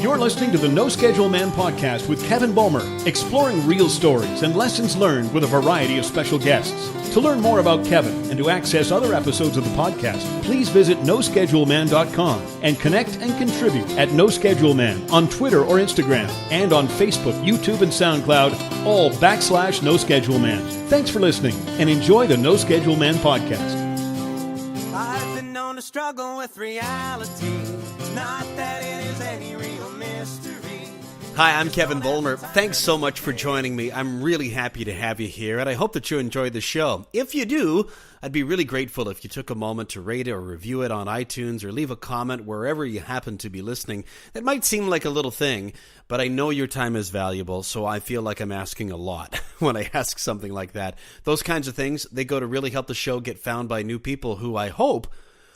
You're listening to the No Schedule Man podcast with Kevin Bulmer, exploring real stories and lessons learned with a variety of special guests. To learn more about Kevin and to access other episodes of the podcast, please visit noscheduleman.com and connect and contribute at No Schedule Man on Twitter or Instagram and on Facebook, YouTube, and SoundCloud, all /No Schedule Man. Thanks for listening and enjoy the No Schedule Man podcast. I've been known to struggle with reality, not that it is any real mystery. Hi, I'm Kevin Bulmer. Thanks so much for joining me. I'm really happy to have you here, and I hope that you enjoyed the show. If you do, I'd be really grateful if you took a moment to rate or review it on iTunes or leave a comment wherever you happen to be listening. That might seem like a little thing, but I know your time is valuable, so I feel like I'm asking a lot when I ask something like that. Those kinds of things, they go to really help the show get found by new people who I hope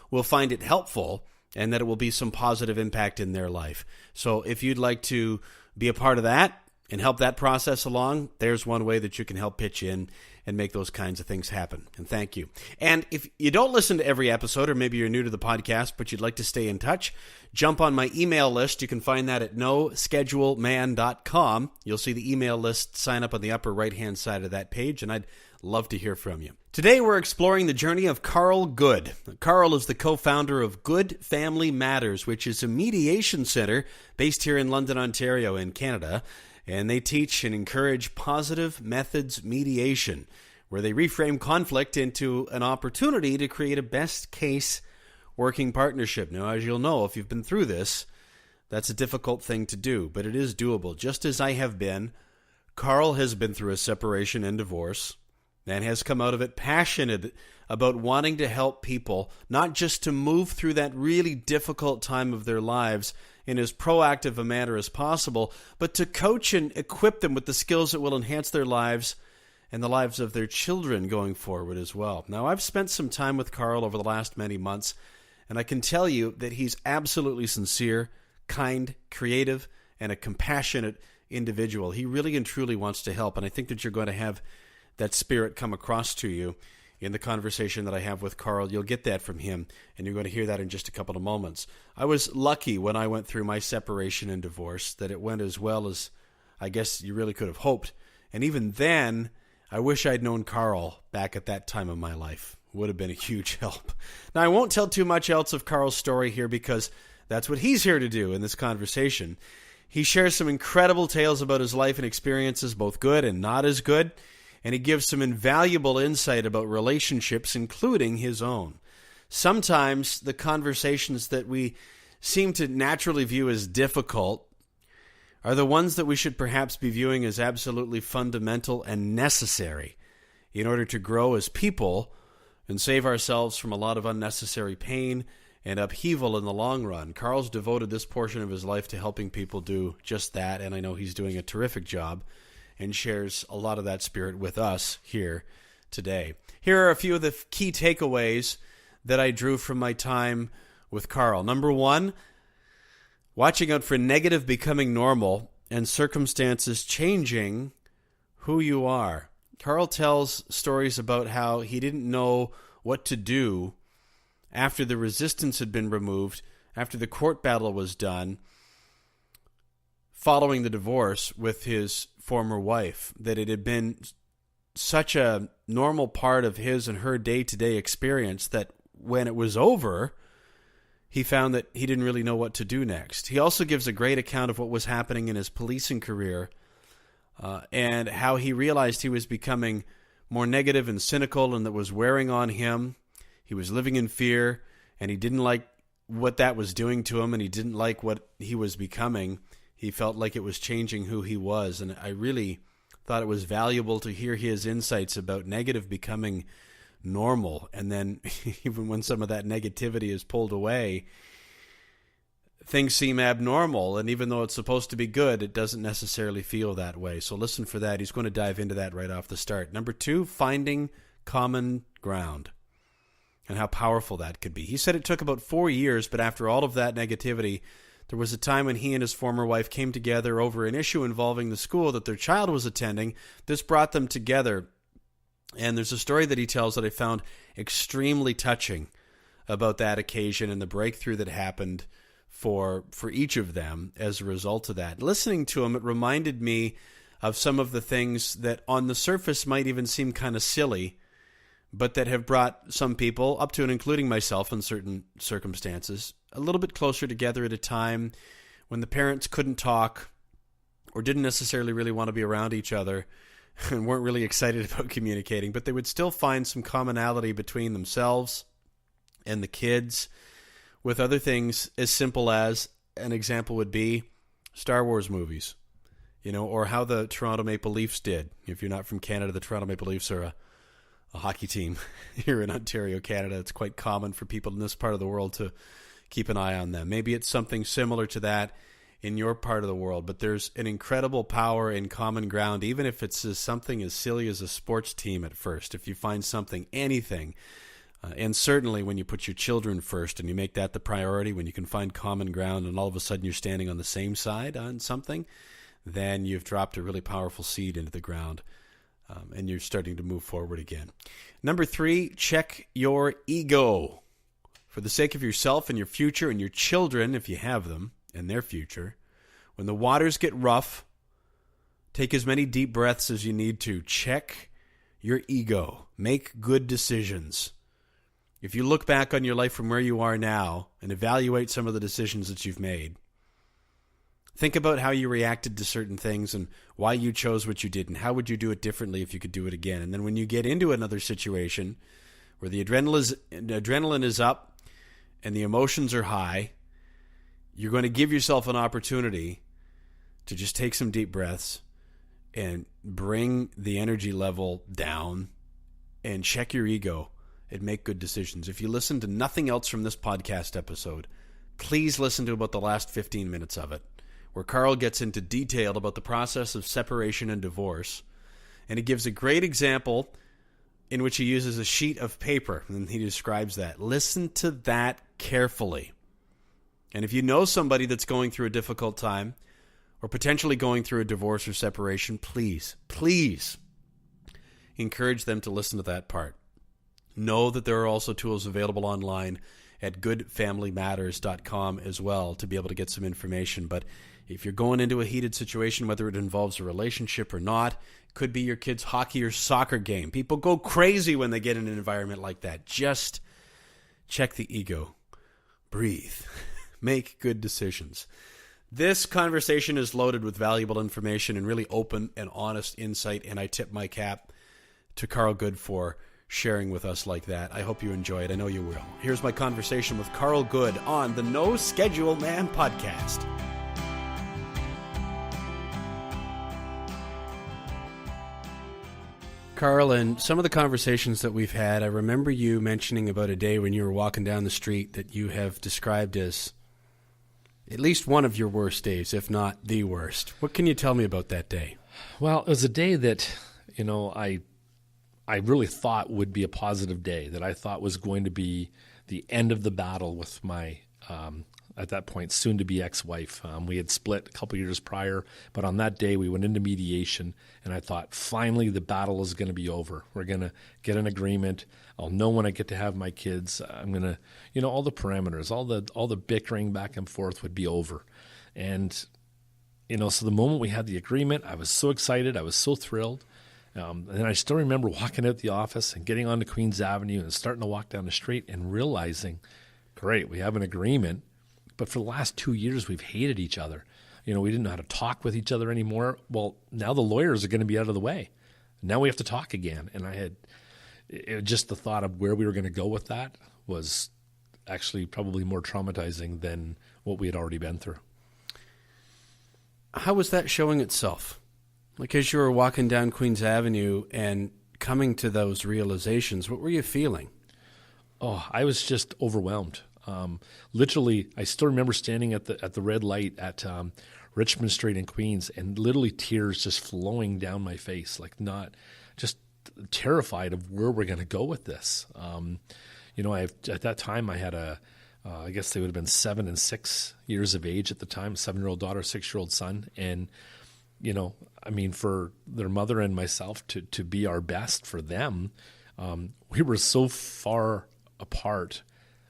will find it helpful and that it will be some positive impact in their life. So if you'd like to be a part of that and help that process along, there's one way that you can help pitch in and make those kinds of things happen. And thank you. And if you don't listen to every episode, or maybe you're new to the podcast, but you'd like to stay in touch, jump on my email list. You can find that at noscheduleman.com. You'll see the email list. Sign up on the upper right-hand side of that page, and I'd love to hear from you. Today, we're exploring the journey of Carl Good. Carl is the co-founder of Good Family Matters, which is a mediation center based here in London, Ontario, in Canada. And they teach and encourage positive methods mediation, where they reframe conflict into an opportunity to create a best-case working partnership. Now, as you'll know, if you've been through this, that's a difficult thing to do, but it is doable. Just as I have been, Carl has been through a separation and divorce, and has come out of it passionate about wanting to help people, not just to move through that really difficult time of their lives in as proactive a manner as possible, but to coach and equip them with the skills that will enhance their lives and the lives of their children going forward as well. Now, I've spent some time with Carl over the last many months, and I can tell you that he's absolutely sincere, kind, creative, and a compassionate individual. He really and truly wants to help, and I think that you're going to have that spirit come across to you in the conversation that I have with Carl. You'll get that from him, and you're going to hear that in just a couple of moments. I was lucky when I went through my separation and divorce that it went as well as I guess you really could have hoped. And even then, I wish I'd known Carl back at that time of my life. It would have been a huge help. Now, I won't tell too much else of Carl's story here because that's what he's here to do in this conversation. He shares some incredible tales about his life and experiences, both good and not as good. And he gives some invaluable insight about relationships, including his own. Sometimes the conversations that we seem to naturally view as difficult are the ones that we should perhaps be viewing as absolutely fundamental and necessary in order to grow as people and save ourselves from a lot of unnecessary pain and upheaval in the long run. Carl's devoted this portion of his life to helping people do just that, and I know he's doing a terrific job and shares a lot of that spirit with us here today. Here are a few of the key takeaways that I drew from my time with Carl. Number one, watching out for negative becoming normal and circumstances changing who you are. Carl tells stories about how he didn't know what to do after the resistance had been removed, after the court battle was done, following the divorce with his former wife, that it had been such a normal part of his and her day-to-day experience that when it was over, he found that he didn't really know what to do next. He also gives a great account of what was happening in his policing career and how he realized he was becoming more negative and cynical and that was wearing on him. He was living in fear, and he didn't like what that was doing to him, and he didn't like what he was becoming. He felt like it was changing who he was, and I really thought it was valuable to hear his insights about negative becoming normal, and then even when some of that negativity is pulled away, things seem abnormal, and even though it's supposed to be good, it doesn't necessarily feel that way. So listen for that. He's going to dive into that right off the start. Number two, finding common ground and how powerful that could be. He said it took about 4 years, but after all of that negativity, there was a time when he and his former wife came together over an issue involving the school that their child was attending. This brought them together, and there's a story that he tells that I found extremely touching about that occasion and the breakthrough that happened for each of them as a result of that. Listening to them, it reminded me of some of the things that on the surface might even seem kind of silly, but that have brought some people, up to and including myself in certain circumstances, a little bit closer together at a time when the parents couldn't talk or didn't necessarily really want to be around each other and weren't really excited about communicating, but they would still find some commonality between themselves and the kids with other things as simple as, an example would be Star Wars movies, or how the Toronto Maple Leafs did. If you're not from Canada, the Toronto Maple Leafs are a hockey team here in Ontario, Canada. It's quite common for people in this part of the world to keep an eye on them. Maybe it's something similar to that in your part of the world, but there's an incredible power in common ground, even if it's something as silly as a sports team at first. If you find something, anything, and certainly when you put your children first and you make that the priority, when you can find common ground and all of a sudden you're standing on the same side on something, then you've dropped a really powerful seed into the ground, and you're starting to move forward again. Number 3, check your ego. For the sake of yourself and your future and your children, if you have them, and their future, when the waters get rough, take as many deep breaths as you need to. Check your ego. Make good decisions. If you look back on your life from where you are now and evaluate some of the decisions that you've made, think about how you reacted to certain things and why you chose what you did and how would you do it differently if you could do it again. And then when you get into another situation where the adrenaline is up and the emotions are high, you're going to give yourself an opportunity to just take some deep breaths and bring the energy level down and check your ego and make good decisions. If you listen to nothing else from this podcast episode, please listen to about the last 15 minutes of it, where Carl gets into detail about the process of separation and divorce. And he gives a great example in which he uses a sheet of paper, and he describes that. Listen to that carefully. And if you know somebody that's going through a difficult time or potentially going through a divorce or separation, please encourage them to listen to that part. Know that there are also tools available online at goodfamilymatters.com as well to be able to get some information. But if you're going into a heated situation, whether it involves a relationship or not, it could be your kid's hockey or soccer game. People go crazy when they get in an environment like that. Just check the ego. Breathe. Make good decisions. This conversation is loaded with valuable information and really open and honest insight, and I tip my cap to Carl Good for sharing with us like that. I hope you enjoy it. I know you will. Here's my conversation with Carl Good on the No Schedule Man podcast. Carl, in some of the conversations that we've had, I remember you mentioning about a day when you were walking down the street that you have described as at least one of your worst days, if not the worst. What can you tell me about that day? Well, it was a day that, I really thought would be a positive day, that I thought was going to be the end of the battle with my, at that point, soon-to-be ex-wife. We had split a couple years prior, but on that day we went into mediation, and I thought, finally, the battle is going to be over. We're going to get an agreement. I'll know when I get to have my kids. I'm going to, all the parameters, all the bickering back and forth would be over. And, so the moment we had the agreement, I was so excited. I was so thrilled. And I still remember walking out the office and getting onto Queens Avenue and starting to walk down the street and realizing, great, we have an agreement, but for the last 2 years we've hated each other. We didn't know how to talk with each other anymore. Well, now the lawyers are going to be out of the way. Now we have to talk again. And just the thought of where we were going to go with that was actually probably more traumatizing than what we had already been through. How was that showing itself? Like as you were walking down Queens Avenue and coming to those realizations, what were you feeling? Oh, I was just overwhelmed. Literally, I still remember standing at the red light at Richmond Street in Queens, and literally tears just flowing down my face, like not just terrified of where we're going to go with this. At that time I had I guess they would have been 7 and 6 years of age at the time, a 7-year-old daughter, 6-year-old son, and for their mother and myself to be our best for them, we were so far apart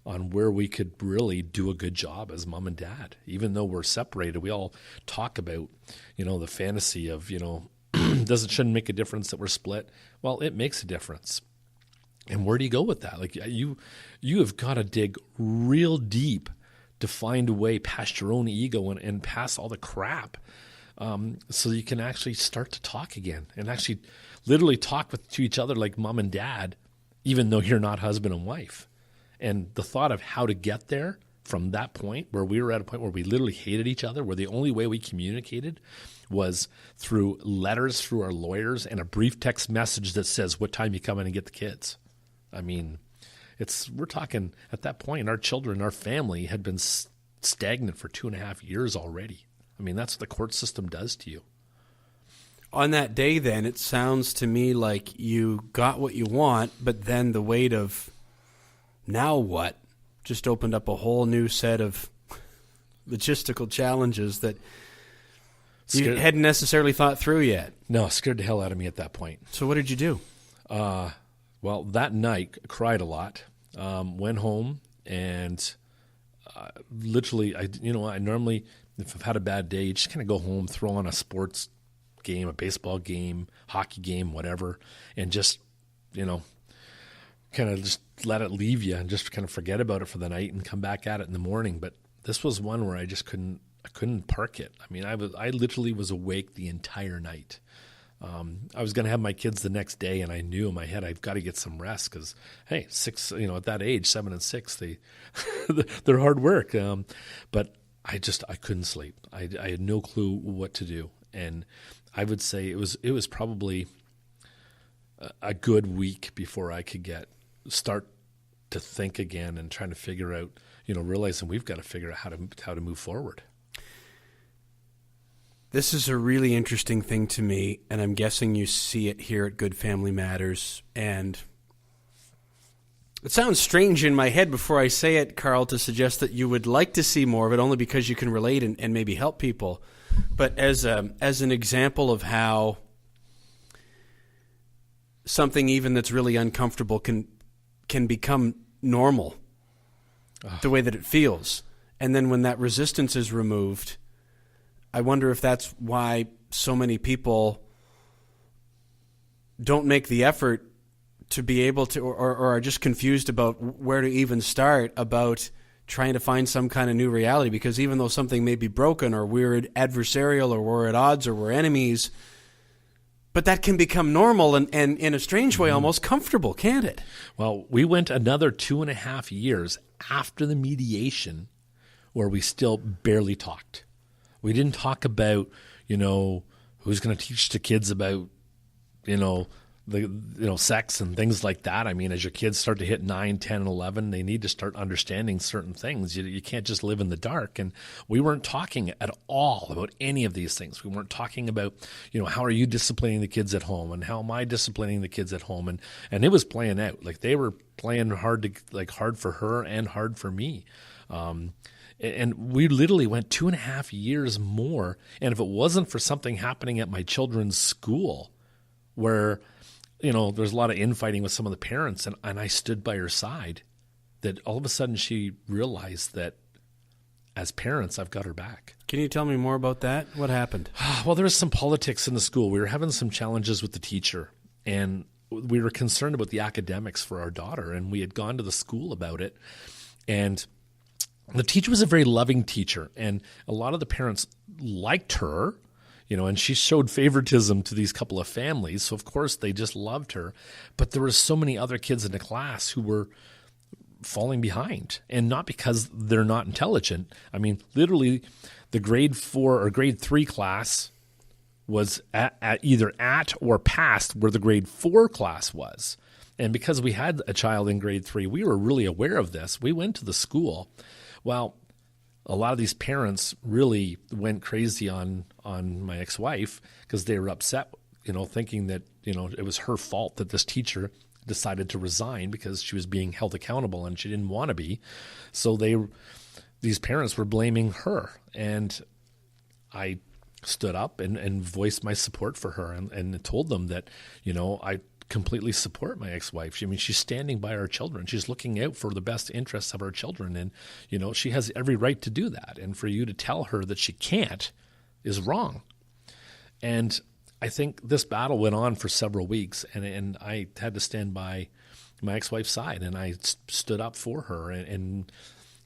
on where we could really do a good job as mom and dad. Even though we're separated, we all talk about, the fantasy of, shouldn't make a difference that we're split. Well, it makes a difference. And where do you go with that? Like you have got to dig real deep to find a way past your own ego and past all the crap, so you can actually start to talk again and actually literally talk to each other like mom and dad, even though you're not husband and wife. And the thought of how to get there from that point where we were at a point where we literally hated each other, where the only way we communicated was through letters through our lawyers and a brief text message that says, what time you come in and get the kids? I mean, we're talking at that point, our children, our family had been stagnant for 2.5 years already. I mean, that's what the court system does to you. On that day, then, it sounds to me like you got what you want, but then the weight of now what just opened up a whole new set of logistical challenges that you hadn't necessarily thought through yet. No, scared the hell out of me at that point. So what did you do? Well, that night, I cried a lot. Went home and literally, I normally, if I've had a bad day, you just kind of go home, throw on a sports game, a baseball game, hockey game, whatever, and just, kind of just let it leave you and just kind of forget about it for the night and come back at it in the morning. But this was one where I just couldn't park it. I mean, I literally was awake the entire night. I was going to have my kids the next day, and I knew in my head I've got to get some rest because, hey, at that age, 7 and 6, they're hard work. But I couldn't sleep. I had no clue what to do, and I would say it was probably a good week before I could start to think again and trying to figure out, realizing we've got to figure out how to move forward. This is a really interesting thing to me, and I'm guessing you see it here at Good Family Matters. And it sounds strange in my head before I say it, Carl, to suggest that you would like to see more of it only because you can relate and maybe help people. But as an example of how something even that's really uncomfortable can become normal, the way that it feels. And then when that resistance is removed, I wonder if that's why so many people don't make the effort to be able to, or are just confused about where to even start about trying to find some kind of new reality. Because even though something may be broken or we're adversarial or we're at odds or we're enemies, but that can become normal and in a strange way almost comfortable, can't it? Well, we went another 2.5 years after the mediation where we still barely talked. We didn't talk about, who's going to teach the kids about, sex and things like that. I mean, as your kids start to hit 9, 10, and 11, they need to start understanding certain things. You can't just live in the dark. And we weren't talking at all about any of these things. We weren't talking about, how are you disciplining the kids at home and how am I disciplining the kids at home? And it was playing out. Like they were playing hard for her and hard for me. And we literally went 2.5 years more. And if it wasn't for something happening at my children's school where, there's a lot of infighting with some of the parents and I stood by her side, that all of a sudden she realized that as parents, I've got her back. Can you tell me more about that? What happened? Well, there was some politics in the school. We were having some challenges with the teacher and we were concerned about the academics for our daughter. And we had gone to the school about it. And the teacher was a very loving teacher, and a lot of the parents liked her, and she showed favoritism to these couple of families. So, of course, they just loved her. But there were so many other kids in the class who were falling behind, and not because they're not intelligent. I mean, literally, the grade 4 or grade 3 class was either at or past where the grade 4 class was. And because we had a child in grade 3, we were really aware of this. We went to the school. Well, a lot of these parents really went crazy on my ex-wife because they were upset, thinking that, it was her fault that this teacher decided to resign because she was being held accountable and she didn't want to be. So these parents were blaming her. And I stood up and voiced my support for her and told them that, completely support my ex-wife. I mean, she's standing by our children. She's looking out for the best interests of our children. And, she has every right to do that. And for you to tell her that she can't is wrong. And I think this battle went on for several weeks, and I had to stand by my ex-wife's side, and I stood up for her and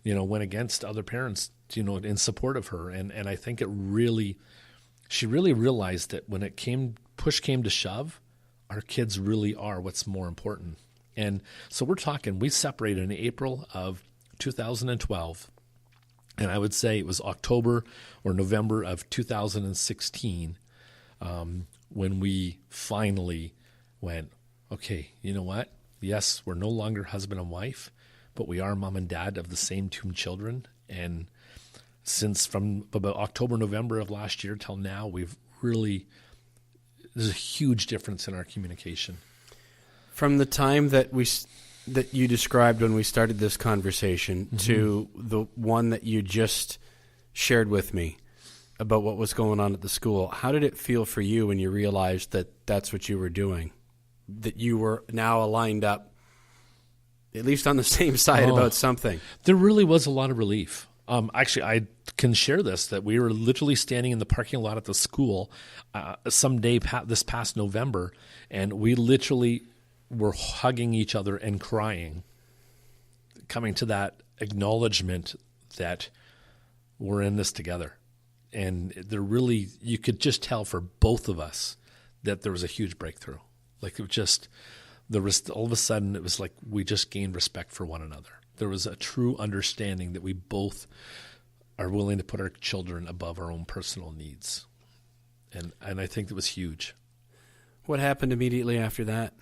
went against other parents, in support of her. And I think she really realized that when push came to shove, our kids really are what's more important. And so we separated in April of 2012. And I would say it was October or November of 2016 when we finally went, okay, you know what? Yes, we're no longer husband and wife, but we are mom and dad of the same two children. And since from about October, November of last year till now, there's a huge difference in our communication. From the time that you described when we started this conversation to the one that you just shared with me about what was going on at the school, how did it feel for you when you realized that that's what you were doing, that you were now aligned up, at least on the same side about something? There really was a lot of relief. Actually, I can share that we were literally standing in the parking lot at the school someday this past November, and we literally were hugging each other and crying, coming to that acknowledgement that we're in this together. And you could just tell for both of us that there was a huge breakthrough. Like all of a sudden, it was like we just gained respect for one another. There was a true understanding that we both are willing to put our children above our own personal needs. And I think that was huge. What happened immediately after that?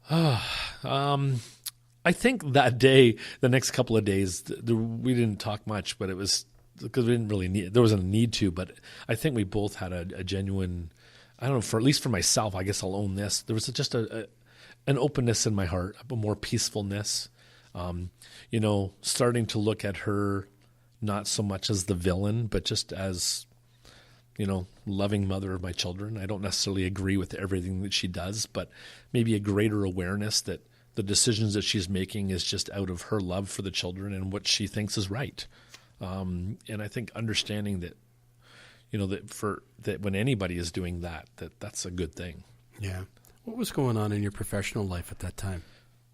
I think that day, the next couple of days, we didn't talk much, but it was because we didn't really there wasn't a need to, but I think we both had a genuine, I don't know, at least for myself, I guess I'll own this. There was just an openness in my heart, a more peacefulness, starting to look at her not so much as the villain, but just as, loving mother of my children. I don't necessarily agree with everything that she does, but maybe a greater awareness that the decisions that she's making is just out of her love for the children and what she thinks is right. And I think understanding that, that when anybody is doing that's a good thing. Yeah. What was going on in your professional life at that time?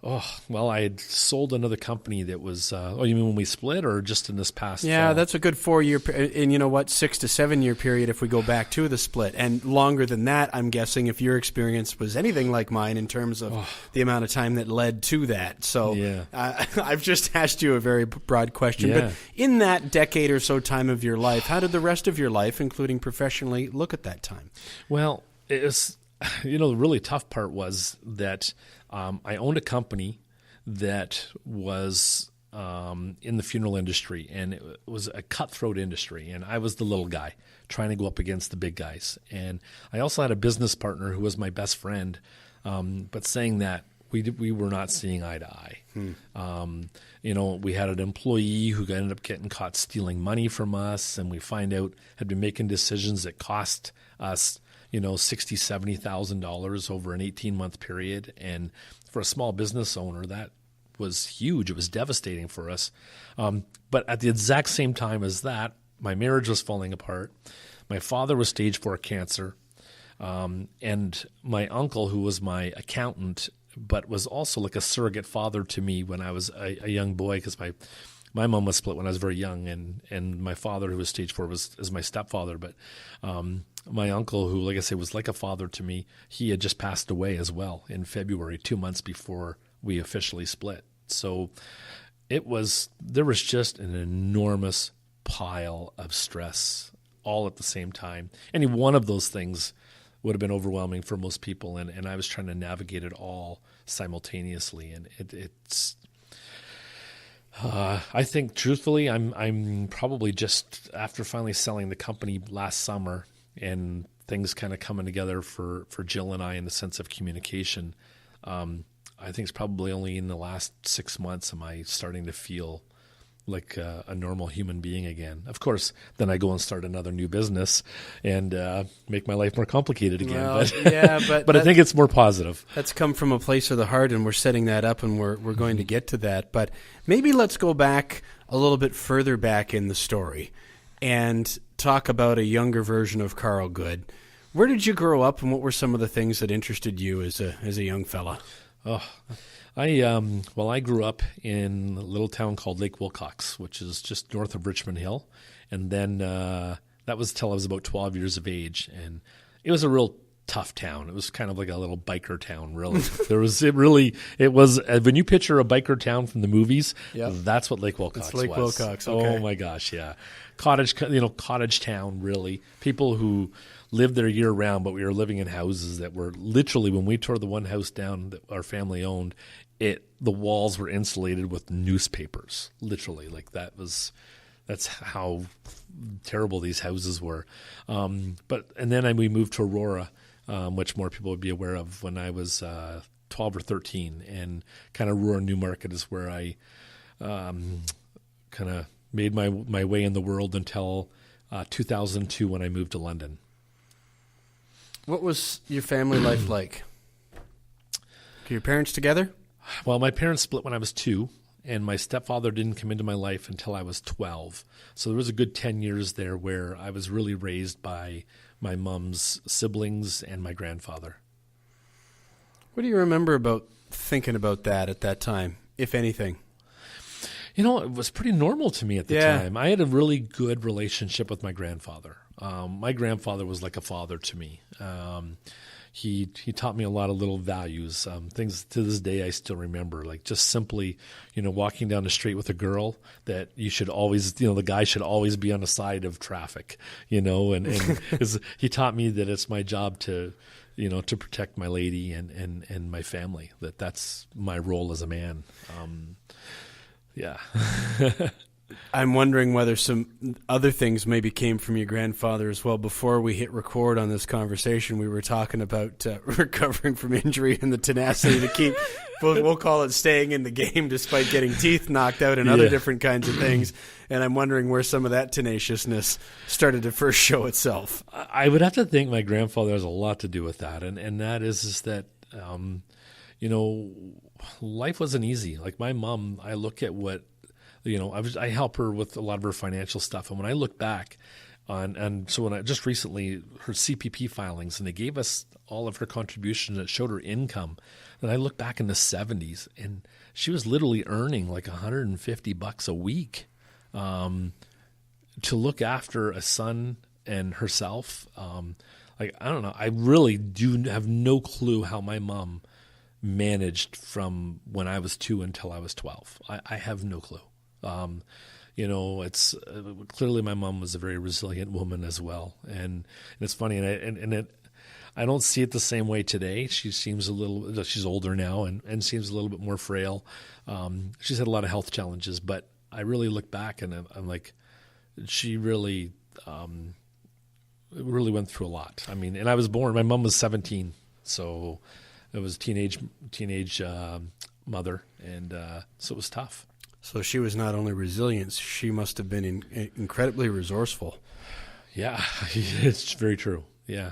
Oh, well, I had sold another company that was, you mean when we split or just in this past fall? That's a good 4-year, and 6 to 7 year period if we go back to the split. And longer than that, I'm guessing, if your experience was anything like mine in terms of the amount of time that led to that. So yeah. I've just asked you a very broad question. Yeah. But in that decade or so time of your life, how did the rest of your life, including professionally, look at that time? Well, it was, the really tough part was that I owned a company that was in the funeral industry, and it was a cutthroat industry, and I was the little guy trying to go up against the big guys. And I also had a business partner who was my best friend, but saying that we were not seeing eye to eye. We had an employee who ended up getting caught stealing money from us, and we find out had been making decisions that cost us $60,000, $70,000 over an 18-month period. And for a small business owner, that was huge. It was devastating for us. But at the exact same time as that, my marriage was falling apart. My father was stage 4 cancer. And my uncle, who was my accountant, but was also like a surrogate father to me when I was a young boy, because my mom was split when I was very young, and my father, who was stage 4, is my stepfather. But my uncle, who, like I say, was like a father to me, he had just passed away as well in February, 2 months before we officially split. So there was just an enormous pile of stress all at the same time. Any one of those things would have been overwhelming for most people, and I was trying to navigate it all simultaneously, and it's. I think, truthfully, I'm probably just after finally selling the company last summer and things kind of coming together for Jill and I in the sense of communication. I think it's probably only in the last 6 months am I starting to feel a normal human being again. Of course, then I go and start another new business and make my life more complicated again. Well, yeah, but I think it's more positive. That's come from a place of the heart, and we're setting that up, and we're going to get to that. But maybe let's go back a little bit further back in the story and talk about a younger version of Carl Good. Where did you grow up, and what were some of the things that interested you as a young fella? Oh, I grew up in a little town called Lake Wilcox, which is just north of Richmond Hill. And then that was till I was about 12 years of age. And it was a real tough town. It was kind of like a little biker town, really. It was when you picture a biker town from the movies, that's what Lake Wilcox was. Lake Wilcox, okay. Oh my gosh, yeah. Cottage town, really. People who lived there year round, but we were living in houses that were literally, when we tore the one house down that our family owned, the walls were insulated with newspapers, literally. That's how terrible these houses were. And then we moved to Aurora, which more people would be aware of, when I was 12 or 13, and kind of Aurora Newmarket is where I kind of made my way in the world until 2002 when I moved to London. What was your family life like? Were your parents together? Well, my parents split when I was 2, and my stepfather didn't come into my life until I was 12. So there was a good 10 years there where I was really raised by my mom's siblings and my grandfather. What do you remember about thinking about that at that time, if anything? It was pretty normal to me at the time. I had a really good relationship with my grandfather. My grandfather was like a father to me. He taught me a lot of little values, things to this day I still remember, like just simply, walking down the street with a girl, that you should always, the guy should always be on the side of traffic, and he taught me that it's my job to protect my lady and my family, that's my role as a man. Yeah. I'm wondering whether some other things maybe came from your grandfather as well. Before we hit record on this conversation, we were talking about recovering from injury and the tenacity to keep, we'll call it staying in the game despite getting teeth knocked out and other different kinds of things. And I'm wondering where some of that tenaciousness started to first show itself. I would have to think my grandfather has a lot to do with that. And that is that, life wasn't easy. Like my mom, I look at what, I help her with a lot of her financial stuff. And when I look back so when I just recently, her CPP filings, and they gave us all of her contributions that showed her income. And I look back in the 70s, and she was literally earning like $150 a week to look after a son and herself. I don't know. I really do have no clue how my mom managed from when I was 2 until I was 12. I have no clue. It's clearly my mom was a very resilient woman as well, and it's funny, I don't see it the same way today. She's older now and seems a little bit more frail. She's had a lot of health challenges, but I really look back and I'm like, she really went through a lot. I mean, and I was born. My mom was 17, so it was teenage mother, and so it was tough. So she was not only resilient, she must have been incredibly resourceful. Yeah, it's very true. Yeah.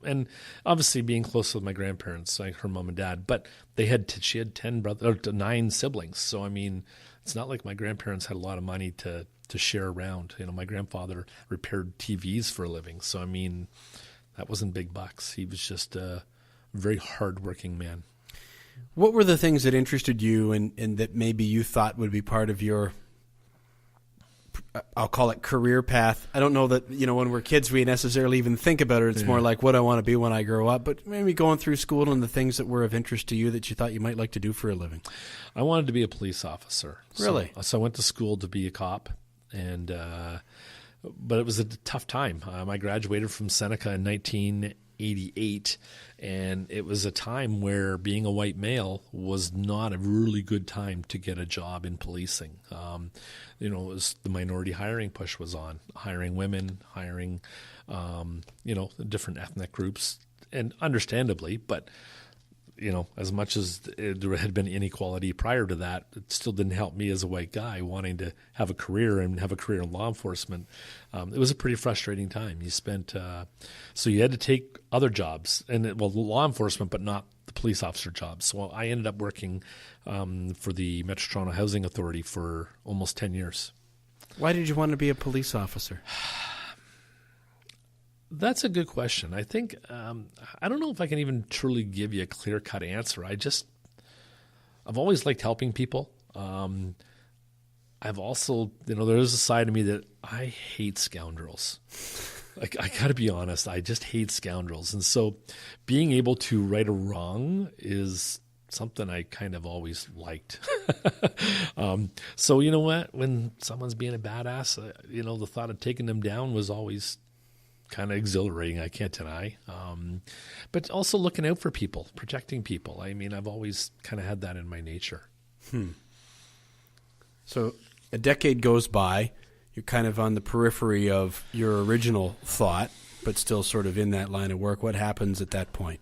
And obviously being close with my grandparents, like her mom and dad, but she had 9 siblings. So, I mean, it's not like my grandparents had a lot of money to share around. My grandfather repaired TVs for a living. So, I mean, that wasn't big bucks. He was just a very hardworking man. What were the things that interested you and that maybe you thought would be part of your, I'll call it career path? I don't know that, when we're kids, we necessarily even think about it. It's more like what I want to be when I grow up. But maybe going through school and the things that were of interest to you that you thought you might like to do for a living. I wanted to be a police officer. Really? So I went to school to be a cop, but it was a tough time. I graduated from Seneca in 1988, and it was a time where being a white male was not a really good time to get a job in policing. It was the minority hiring push was on, hiring women, hiring, different ethnic groups, and understandably, but as much as there had been inequality prior to that, it still didn't help me as a white guy wanting to have a career and have a career in law enforcement. It was a pretty frustrating time. You spent, so you had to take other jobs, law enforcement, but not the police officer jobs. So I ended up working for the Metro Toronto Housing Authority for almost 10 years. Why did you want to be a police officer? That's a good question. I think, I don't know if I can even truly give you a clear-cut answer. I've always liked helping people. I've also, there's a side of me that I hate scoundrels. Like, I got to be honest, I just hate scoundrels. And so being able to right a wrong is something I kind of always liked. So you know what? When someone's being a badass, the thought of taking them down was always kind of exhilarating, I can't deny. But also looking out for people, protecting people. I mean, I've always kind of had that in my nature. So a decade goes by, you're kind of on the periphery of your original thought, but still sort of in that line of work. What happens at that point?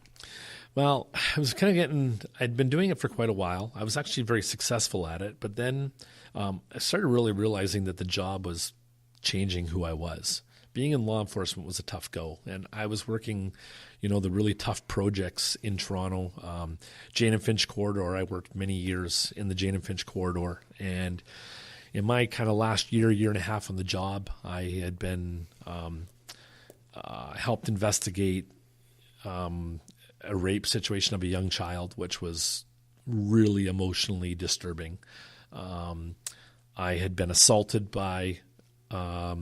Well, I was kind of I'd been doing it for quite a while. I was actually very successful at it, but then I started really realizing that the job was changing who I was. Being in law enforcement was a tough go, and I was working, the really tough projects in Toronto. Jane and Finch Corridor, I worked many years in the Jane and Finch Corridor, and in my kind of last year and a half on the job, I had been helped investigate a rape situation of a young child, which was really emotionally disturbing. I had been assaulted by a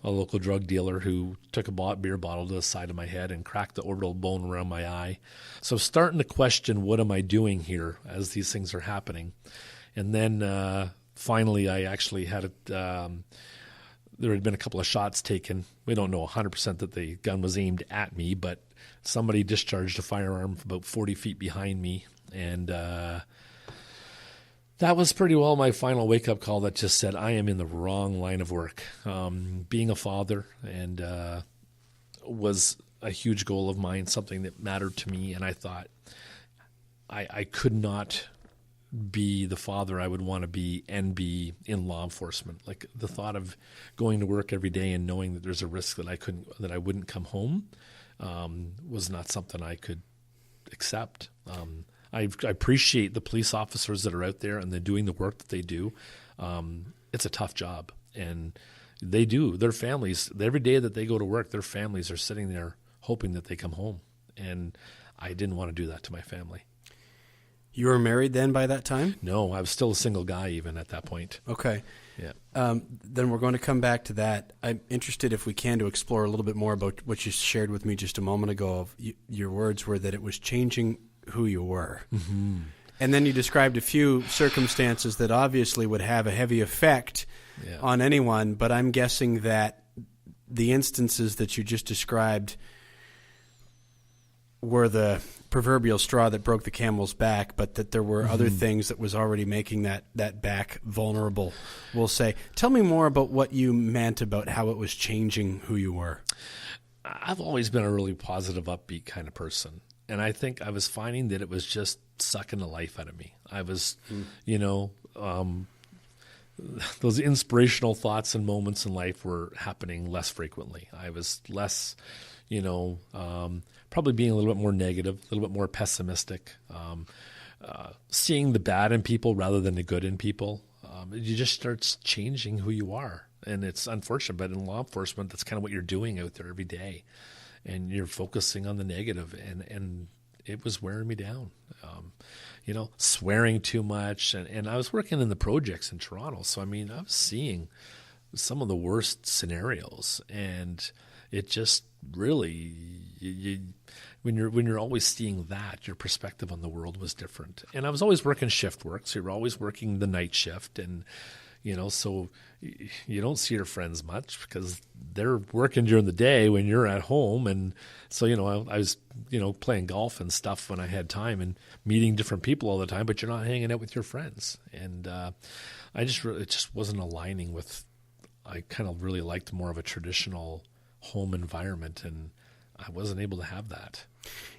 local drug dealer who took a beer bottle to the side of my head and cracked the orbital bone around my eye. So I'm starting to question, what am I doing here as these things are happening? And then finally I actually had there had been a couple of shots taken. We don't know 100% that the gun was aimed at me, but somebody discharged a firearm about 40 feet behind me. And that was pretty well my final wake-up call that just said, I am in the wrong line of work. Being a father and was a huge goal of mine, something that mattered to me. And I thought I could not be the father I would want to be and be in law enforcement. Like the thought of going to work every day and knowing that there's a risk that I wouldn't come home was not something I could accept. I appreciate the police officers that are out there and they're doing the work that they do. It's a tough job, and they do. Their families, every day that they go to work, their families are sitting there hoping that they come home. And I didn't want to do that to my family. You were married then by that time? No, I was still a single guy even at that point. Okay. Yeah. Then we're going to come back to that. I'm interested, if we can, to explore a little bit more about what you shared with me just a moment ago. Your words were that it was changing who you were. Mm-hmm. And then you described a few circumstances that obviously would have a heavy effect on anyone, but I'm guessing that the instances that you just described were the proverbial straw that broke the camel's back, but that there were other things that was already making that back vulnerable, we'll say. Tell me more about what you meant about how it was changing who you were. I've always been a really positive, upbeat kind of person. And I think I was finding that it was just sucking the life out of me. I was, those inspirational thoughts and moments in life were happening less frequently. I was less, probably being a little bit more negative, a little bit more pessimistic, seeing the bad in people rather than the good in people. You just start changing who you are. And it's unfortunate, but in law enforcement, that's kind of what you're doing out there every day. And you're focusing on the negative, and it was wearing me down. Swearing too much, and I was working in the projects in Toronto, so I was seeing some of the worst scenarios, and it just really, when you're always seeing that, your perspective on the world was different. And I was always working shift work, so you're always working the night shift, and so you don't see your friends much because they're working during the day when you're at home. And so, I was, playing golf and stuff when I had time and meeting different people all the time, but you're not hanging out with your friends. And it just wasn't aligning with, I kind of really liked more of a traditional home environment. And I wasn't able to have that.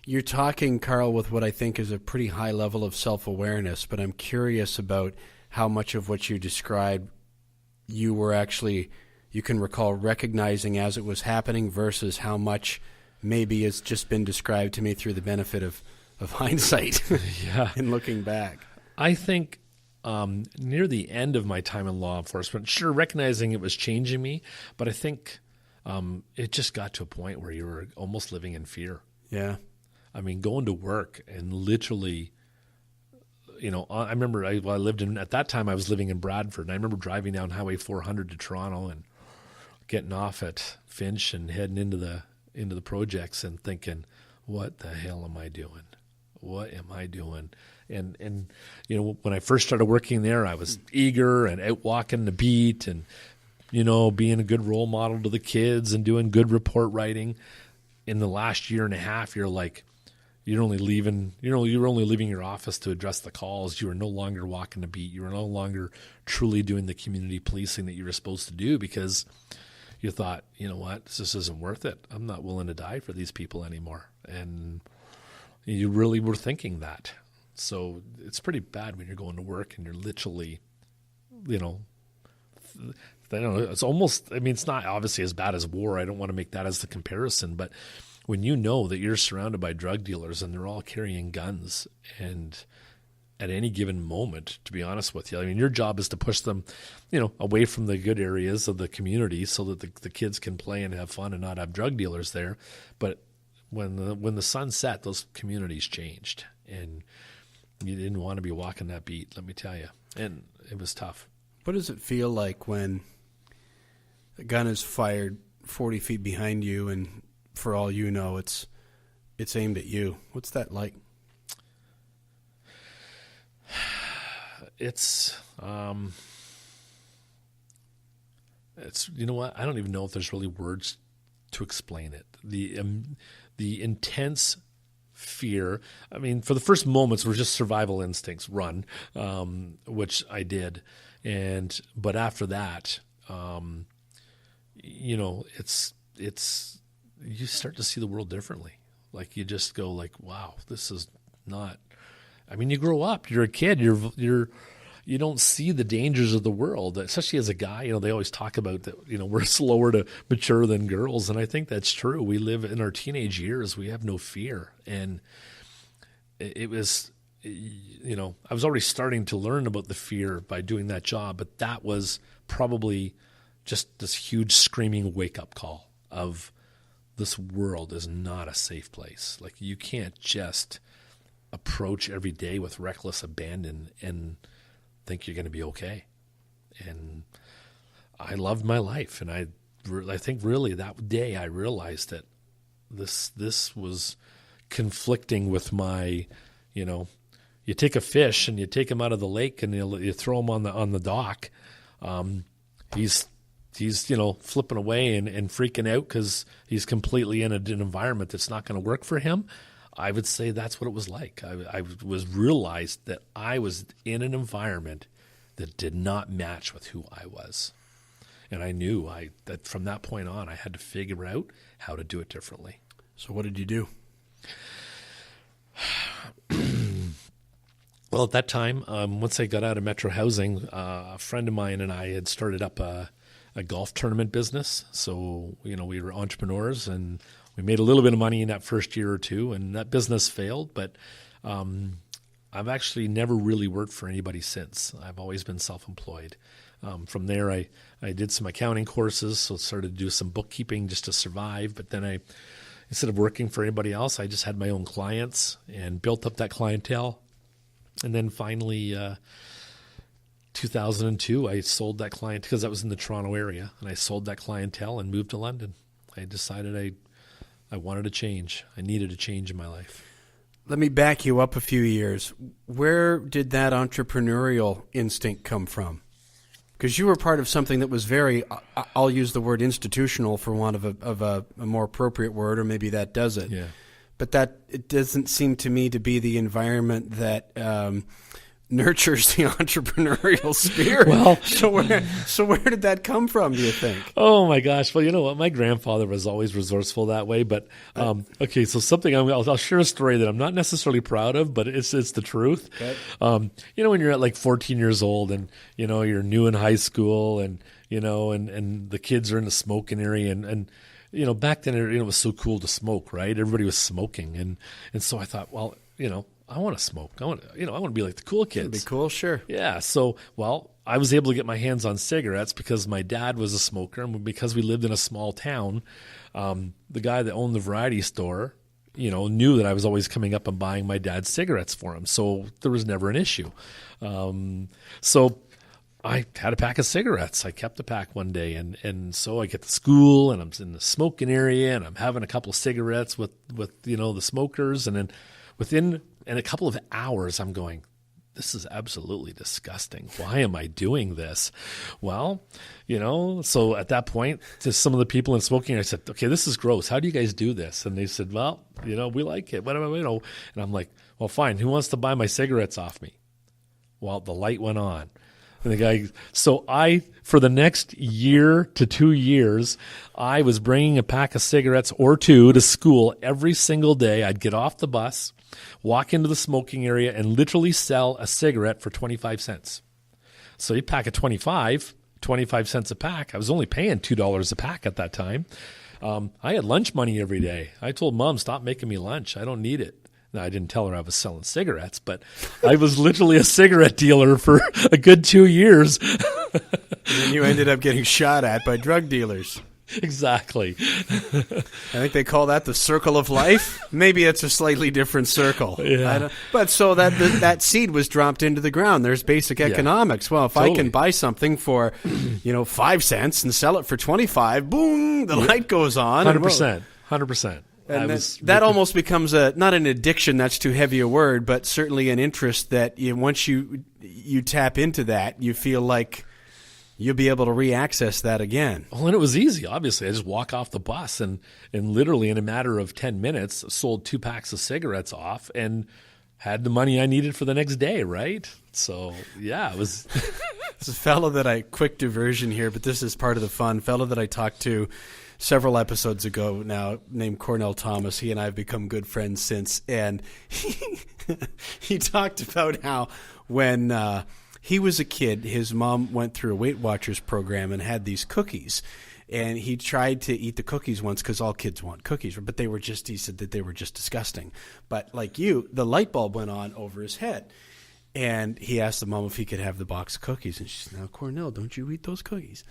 You're talking, Carl, with what I think is a pretty high level of self-awareness, but I'm curious about how much of what you described you were actually, you can recall recognizing as it was happening versus how much maybe it's just been described to me through the benefit of hindsight and looking back. I think near the end of my time in law enforcement, sure, recognizing it was changing me, but I think it just got to a point where you were almost living in fear. Yeah. I mean, going to work and literally, I remember I lived at that time I was living in Bradford, and I remember driving down Highway 400 to Toronto and getting off at Finch and heading into the projects and thinking, what the hell am I doing? What am I doing? And when I first started working there, I was eager and out walking the beat and, being a good role model to the kids and doing good report writing. In the last year and a half, you're like, you're only leaving your office to address the calls. You are no longer walking the beat. You are no longer truly doing the community policing that you were supposed to do because you thought, you know what, this isn't worth it. I'm not willing to die for these people anymore. And you really were thinking that. So it's pretty bad when you're going to work and you're literally, I don't know, it's almost, it's not obviously as bad as war. I don't want to make that as the comparison, but when you know that you're surrounded by drug dealers and they're all carrying guns, and at any given moment, to be honest with you, your job is to push them, away from the good areas of the community so that the kids can play and have fun and not have drug dealers there. But when the sun set, those communities changed, and you didn't want to be walking that beat, let me tell you. And it was tough. What does it feel like when a gun is fired 40 feet behind you and for all you know, it's aimed at you? What's that like? It's you know what? I don't even know if there's really words to explain it. The intense fear. For the first moments were just survival instincts, run, which I did, but after that, it's you start to see the world differently. Like you just go like, wow, this is not. You grow up. You're a kid. You don't see the dangers of the world, especially as a guy. They always talk about that. We're slower to mature than girls, and I think that's true. We live in our teenage years. We have no fear, and it was, I was already starting to learn about the fear by doing that job, but that was probably just this huge screaming wake up call of this world is not a safe place. Like you can't just approach every day with reckless abandon and think you're going to be okay. And I loved my life, and I think really that day I realized that this was conflicting with my, you take a fish and you take him out of the lake and you throw him on the dock. He's flipping away and freaking out because he's completely in an environment that's not going to work for him. I would say that's what it was like. I was realized that I was in an environment that did not match with who I was. And I knew that from that point on, I had to figure out how to do it differently. So what did you do? Well, at that time, once I got out of Metro Housing, a friend of mine and I had started up a golf tournament business. So, we were entrepreneurs, and we made a little bit of money in that first year or two, and that business failed. But I've actually never really worked for anybody since. I've always been self-employed. From there, I did some accounting courses, so started to do some bookkeeping just to survive. But then instead of working for anybody else, I just had my own clients and built up that clientele. And then finally, 2002, I sold that client because I was in the Toronto area, and I sold that clientele and moved to London. I decided I wanted a change. I needed a change in my life. Let me back you up a few years. Where did that entrepreneurial instinct come from? Because you were part of something that was very, I'll use the word institutional for want of a more appropriate word, or maybe that does it. Yeah. But it doesn't seem to me to be the environment that nurtures the entrepreneurial spirit. Well, so where did that come from, do you think? Oh my gosh. Well, you know what? My grandfather was always resourceful that way. But okay, so something I'll share a story that I'm not necessarily proud of, but it's the truth. Okay. You know, when you're at like 14 years old and you know you're new in high school and you know and the kids are in the smoking area and you know back then it was so cool to smoke, right? Everybody was smoking and so I thought, well, you know, I want to smoke. I want to be like the cool kids. That'd be cool, sure. Yeah. So, well, I was able to get my hands on cigarettes because my dad was a smoker, and because we lived in a small town, the guy that owned the variety store, you know, knew that I was always coming up and buying my dad's cigarettes for him. So there was never an issue. So I had a pack of cigarettes. I kept the pack one day, and so I get to school, and I'm in the smoking area, and I'm having a couple of cigarettes with you know the smokers, and then within a couple of hours, I'm going, this is absolutely disgusting. Why am I doing this? Well, you know, so at that point, to some of the people in smoking, I said, okay, this is gross. How do you guys do this? And they said, well, you know, we like it. Whatever, you know. And I'm like, well, fine. Who wants to buy my cigarettes off me? Well, the light went on. And the guy, so for the next year to 2 years, I was bringing a pack of cigarettes or two to school every single day. I'd get off the bus, walk into the smoking area, and literally sell a cigarette for 25 cents. So you pack of 25 cents a pack. I was only paying $2 a pack at that time. I had lunch money every day. I told Mom, stop making me lunch. I don't need it. Now, I didn't tell her I was selling cigarettes, but I was literally a cigarette dealer for a good 2 years. And then you ended up getting shot at by drug dealers. Exactly. I think they call that the circle of life. Maybe it's a slightly different circle. Yeah. But so that seed was dropped into the ground. There's basic economics. Well, if I can buy something for, 5 cents and sell it for 25, boom, the light goes on. 100%. And that almost becomes not an addiction, that's too heavy a word, but certainly an interest that once you tap into that, you feel like you'll be able to re-access that again. Well, and it was easy, obviously. I just walk off the bus and literally in a matter of 10 minutes sold 2 packs of cigarettes off and had the money I needed for the next day, right? So, yeah, it was... There's a fellow quick diversion here, but this is part of the fun, fellow that I talked to several episodes ago now named Cornell Thomas. He and I have become good friends since. And he talked about how when he was a kid, his mom went through a Weight Watchers program and had these cookies. And he tried to eat the cookies once because all kids want cookies. But he said that they were just disgusting. But like you, the light bulb went on over his head. And he asked the mom if he could have the box of cookies. And she said, now, Cornell, don't you eat those cookies?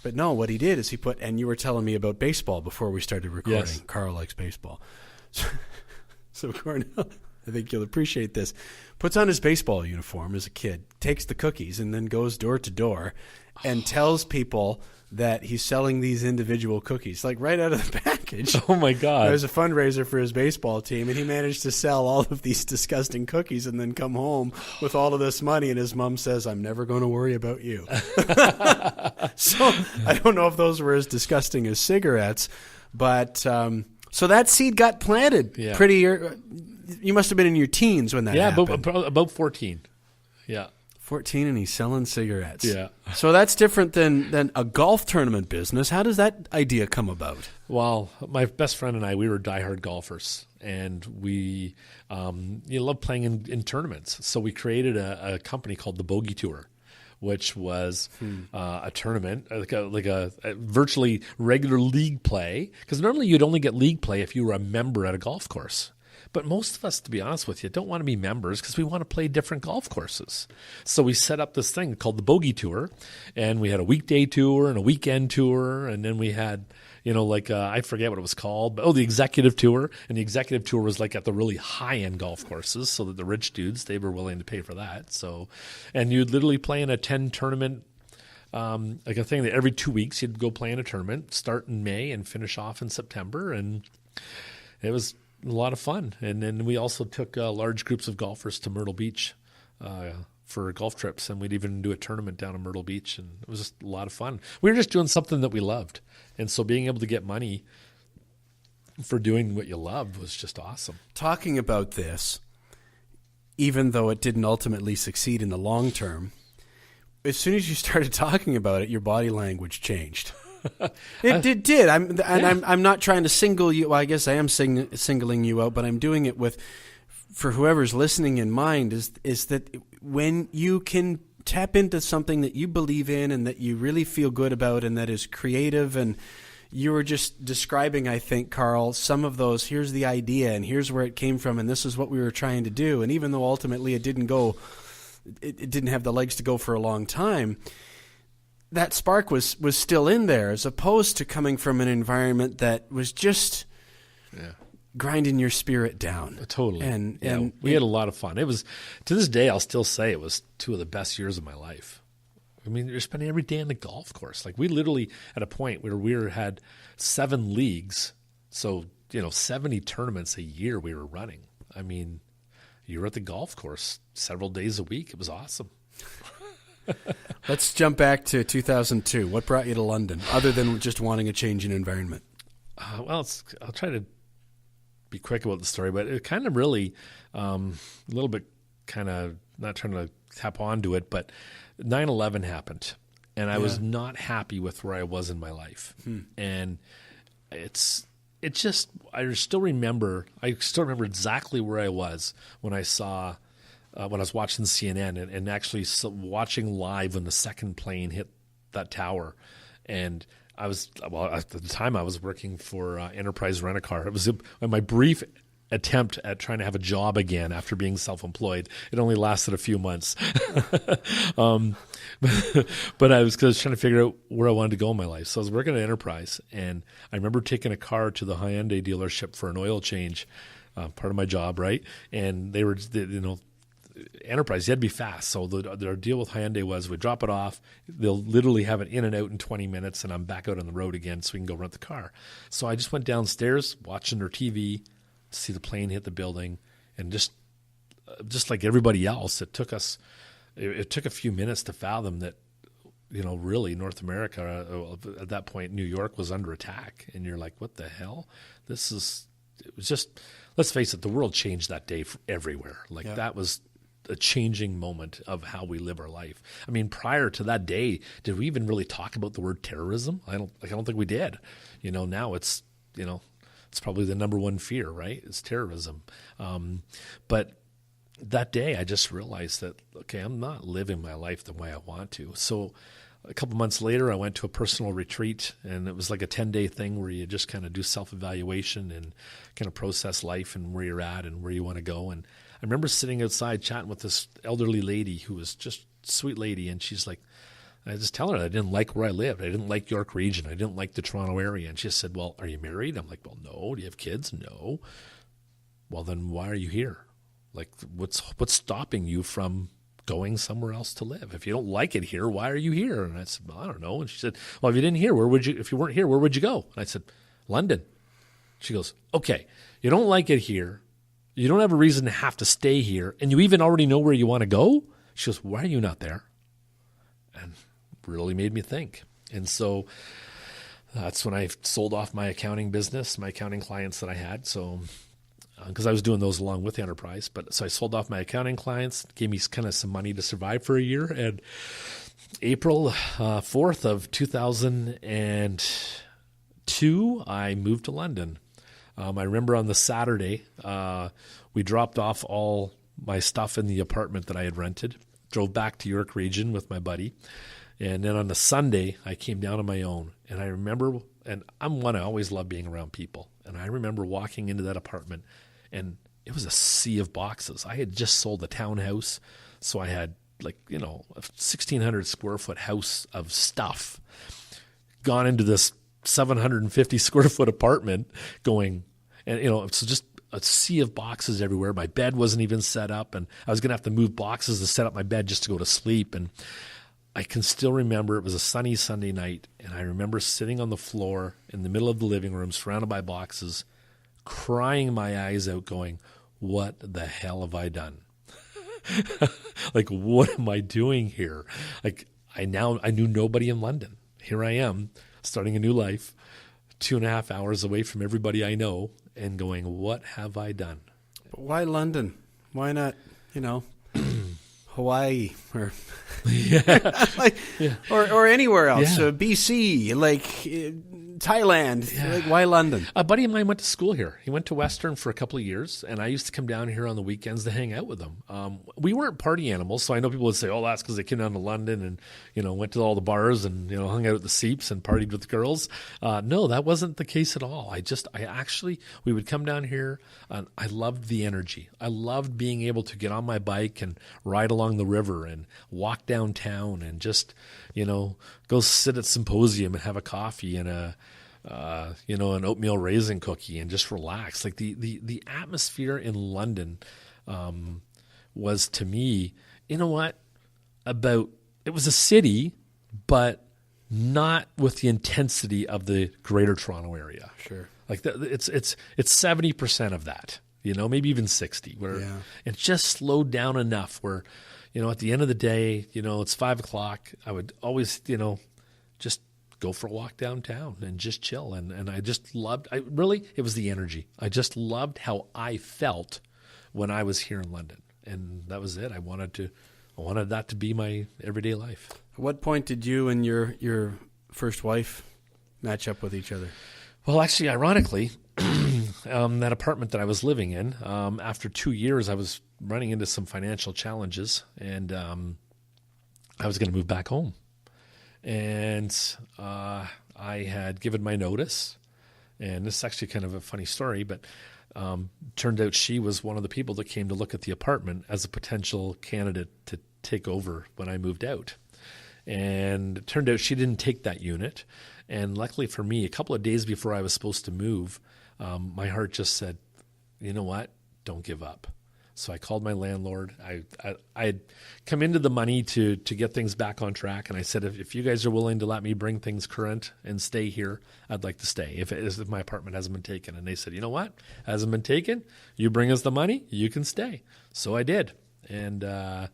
But no, what he did is and you were telling me about baseball before we started recording. Yes. Carl likes baseball. So Cornell, I think you'll appreciate this, puts on his baseball uniform as a kid, takes the cookies, and then goes door to door and tells people that he's selling these individual cookies, like right out of the package. Oh, my God. It was a fundraiser for his baseball team, and he managed to sell all of these disgusting cookies and then come home with all of this money, and his mom says, I'm never going to worry about you. So I don't know if those were as disgusting as cigarettes, but so that seed got planted pretty you must have been in your teens when that happened. Yeah, about 14. Yeah. 14 and he's selling cigarettes. Yeah. So that's different than a golf tournament business. How does that idea come about? Well, my best friend and I, we were diehard golfers, and we love playing in tournaments. So we created a company called the Bogey Tour, which was a tournament, like a virtually regular league play. Because normally you'd only get league play if you were a member at a golf course. But most of us, to be honest with you, don't want to be members because we want to play different golf courses. So we set up this thing called the Bogey Tour, and we had a weekday tour and a weekend tour, and then we had, I forget what it was called, but the executive tour. And the executive tour was like at the really high-end golf courses so that the rich dudes, they were willing to pay for that. So, and you'd literally play in a 10-tournament like a thing that every 2 weeks you'd go play in a tournament, start in May and finish off in September, and it was a lot of fun. And then we also took large groups of golfers to Myrtle Beach for golf trips, and we'd even do a tournament down in Myrtle Beach, and it was just a lot of fun. We were just doing something that we loved, and so being able to get money for doing what you loved was just awesome. Talking about this, even though it didn't ultimately succeed in the long term, as soon as you started talking about it, your body language changed. It did. I'm not trying to single you. Well, I guess I am singling you out, but I'm doing it for whoever's listening in mind. Is that when you can tap into something that you believe in and that you really feel good about, and that is creative, and you were just describing, I think, Carl, some of those. Here's the idea, and here's where it came from, and this is what we were trying to do. And even though ultimately it didn't go. It didn't have the legs to go for a long time, that spark was still in there, as opposed to coming from an environment that was just grinding your spirit down. Totally. And we had a lot of fun. It was, to this day, I'll still say it was 2 of the best years of my life. I mean, you're spending every day on the golf course. Like, we literally, at a point where we had 7 leagues, so, 70 tournaments a year we were running. I mean, you were at the golf course several days a week. It was awesome. Let's jump back to 2002. What brought you to London, other than just wanting a change in environment? I'll try to be quick about the story, but it kind of really, a little bit kind of, not trying to tap onto it, but 9/11 happened, and I was not happy with where I was in my life. And I still remember exactly where I was when I saw, when I was watching CNN and actually watching live when the second plane hit that tower. And at the time I was working for Enterprise Rent-A-Car. It was my brief attempt at trying to have a job again after being self-employed. It only lasted a few months. But I was trying to figure out where I wanted to go in my life. So I was working at Enterprise, and I remember taking a car to the Hyundai dealership for an oil change, part of my job, right? And they were, Enterprise, you had to be fast. So their deal with Hyundai was, we drop it off, they'll literally have it in and out in 20 minutes, and I'm back out on the road again so we can go rent the car. So I just went downstairs, watching their TV, see the plane hit the building, and just like everybody else, it took a few minutes to fathom that, really North America, at that point, New York was under attack. And you're like, what the hell? It was just, let's face it, the world changed that day everywhere. That was a changing moment of how we live our life. I mean, prior to that day, did we even really talk about the word terrorism? I don't think we did. Now it's, it's probably the number one fear, right? It's terrorism. But that day I just realized that, okay, I'm not living my life the way I want to. So a couple months later, I went to a personal retreat, and it was like a 10-day thing where you just kind of do self-evaluation and kind of process life and where you're at and where you want to go. And I remember sitting outside chatting with this elderly lady who was just a sweet lady, and she's like, I just tell her I didn't like where I lived. I didn't like York Region. I didn't like the Toronto area. And she said, well, are you married? I'm like, well, no. Do you have kids? No. Well, then why are you here? Like, what's stopping you from going somewhere else to live? If you don't like it here, why are you here? And I said, well, I don't know. And she said, well, if you weren't here, where would you go? And I said, London. She goes, okay, you don't like it here. You don't have a reason to have to stay here. And you even already know where you want to go. She goes, why are you not there? And really made me think. And so that's when I sold off my accounting business, my accounting clients that I had. So, because I was doing those along with the Enterprise. So I sold off my accounting clients, gave me kind of some money to survive for a year. And April 4th of 2002, I moved to London. I remember on the Saturday, we dropped off all my stuff in the apartment that I had rented, drove back to York Region with my buddy. And then on the Sunday, I came down on my own. And I remember, and I always love being around people. And I remember walking into that apartment, and it was a sea of boxes. I had just sold a townhouse, so I had a 1,600 square foot house of stuff, gone into this 750 square foot apartment going, and it's just a sea of boxes everywhere. My bed wasn't even set up, and I was going to have to move boxes to set up my bed just to go to sleep. And I can still remember it was a sunny Sunday night, and I remember sitting on the floor in the middle of the living room surrounded by boxes, crying my eyes out going, what the hell have I done? Like, what am I doing here? Like, I knew nobody in London. Here I am, starting a new life, 2.5 hours away from everybody I know, and going, what have I done? But why London? Why not, Hawaii or Yeah. or anywhere else, Yeah. BC, Thailand. Why London? A buddy of mine went to school here. He went to Western for a couple of years, and I used to come down here on the weekends to hang out with him. We weren't party animals, so I know people would say, "Oh, that's because they came down to London and went to all the bars and hung out at the Seeps and partied with the girls." No, that wasn't the case at all. We would come down here, and I loved the energy. I loved being able to get on my bike and ride along the river and walk downtown and just go sit at Symposium and have a coffee and an oatmeal raisin cookie and just relax. Like the atmosphere in London was, to me, it was a city, but not with the intensity of the Greater Toronto area. Sure. Like it's 70% of that, maybe even 60, where it just slowed down enough where, at the end of the day, it's 5:00. I would always, just go for a walk downtown and just chill. And I just loved, it was the energy. I just loved how I felt when I was here in London. And that was it. I wanted that to be my everyday life. At what point did you and your first wife match up with each other? Well, actually, ironically, that apartment that I was living in, after 2 years, I was running into some financial challenges, and I was going to move back home. And I had given my notice, and this is actually kind of a funny story, but turned out she was one of the people that came to look at the apartment as a potential candidate to take over when I moved out. And it turned out she didn't take that unit. And luckily for me, a couple of days before I was supposed to move, my heart just said, you know what, don't give up. So I called my landlord. I had come into the money to get things back on track, and I said, if you guys are willing to let me bring things current and stay here, I'd like to stay if my apartment hasn't been taken. And they said, you know what, hasn't been taken, you bring us the money, you can stay. So I did, and and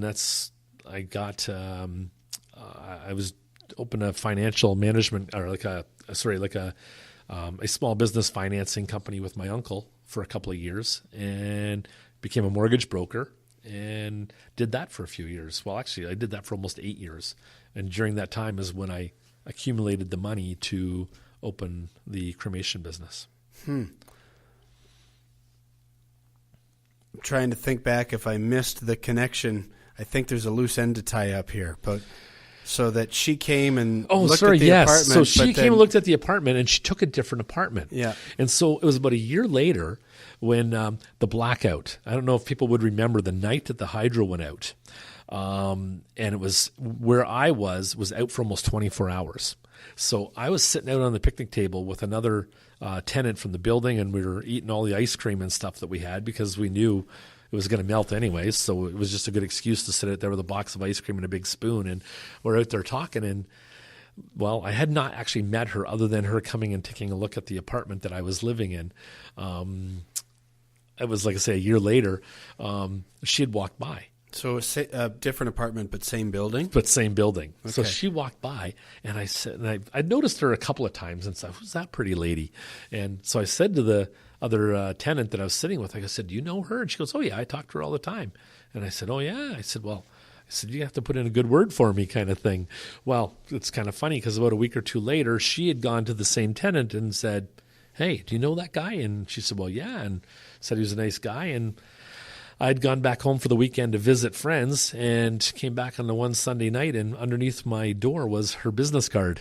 that's I was open a financial management or a small business financing company with my uncle for a couple of years, and became a mortgage broker and did that for a few years. Well, actually, I did that for almost 8 years. And during that time is when I accumulated the money to open the cremation business. I'm trying to think back if I missed the connection. I think there's a loose end to tie up here, but so that she came and looked at the apartment. So she came and looked at the apartment, and she took a different apartment. Yeah. And so it was about a year later when the blackout, I don't know if people would remember the night that the hydro went out. And it was where I was out for almost 24 hours. So I was sitting out on the picnic table with another tenant from the building, and we were eating all the ice cream and stuff that we had because we knew it was going to melt anyways, so it was just a good excuse to sit out there with a box of ice cream and a big spoon, and we're out there talking, and, well, I had not actually met her other than her coming and taking a look at the apartment that I was living in. It was, like I say, a year later, she had walked by. So a different apartment, but same building? But same building. Okay. So she walked by, and I said, and I noticed her a couple of times and said, who's that pretty lady? And so I said to the other tenant that I was sitting with, I said, do you know her? And she goes, oh, yeah, I talk to her all the time. And I said, oh, yeah. I said, you have to put in a good word for me kind of thing. Well, it's kind of funny because about a week or two later, she had gone to the same tenant and said, hey, do you know that guy? And she said, well, yeah, and said he was a nice guy. And I'd gone back home for the weekend to visit friends and came back on the one Sunday night, and underneath my door was her business card.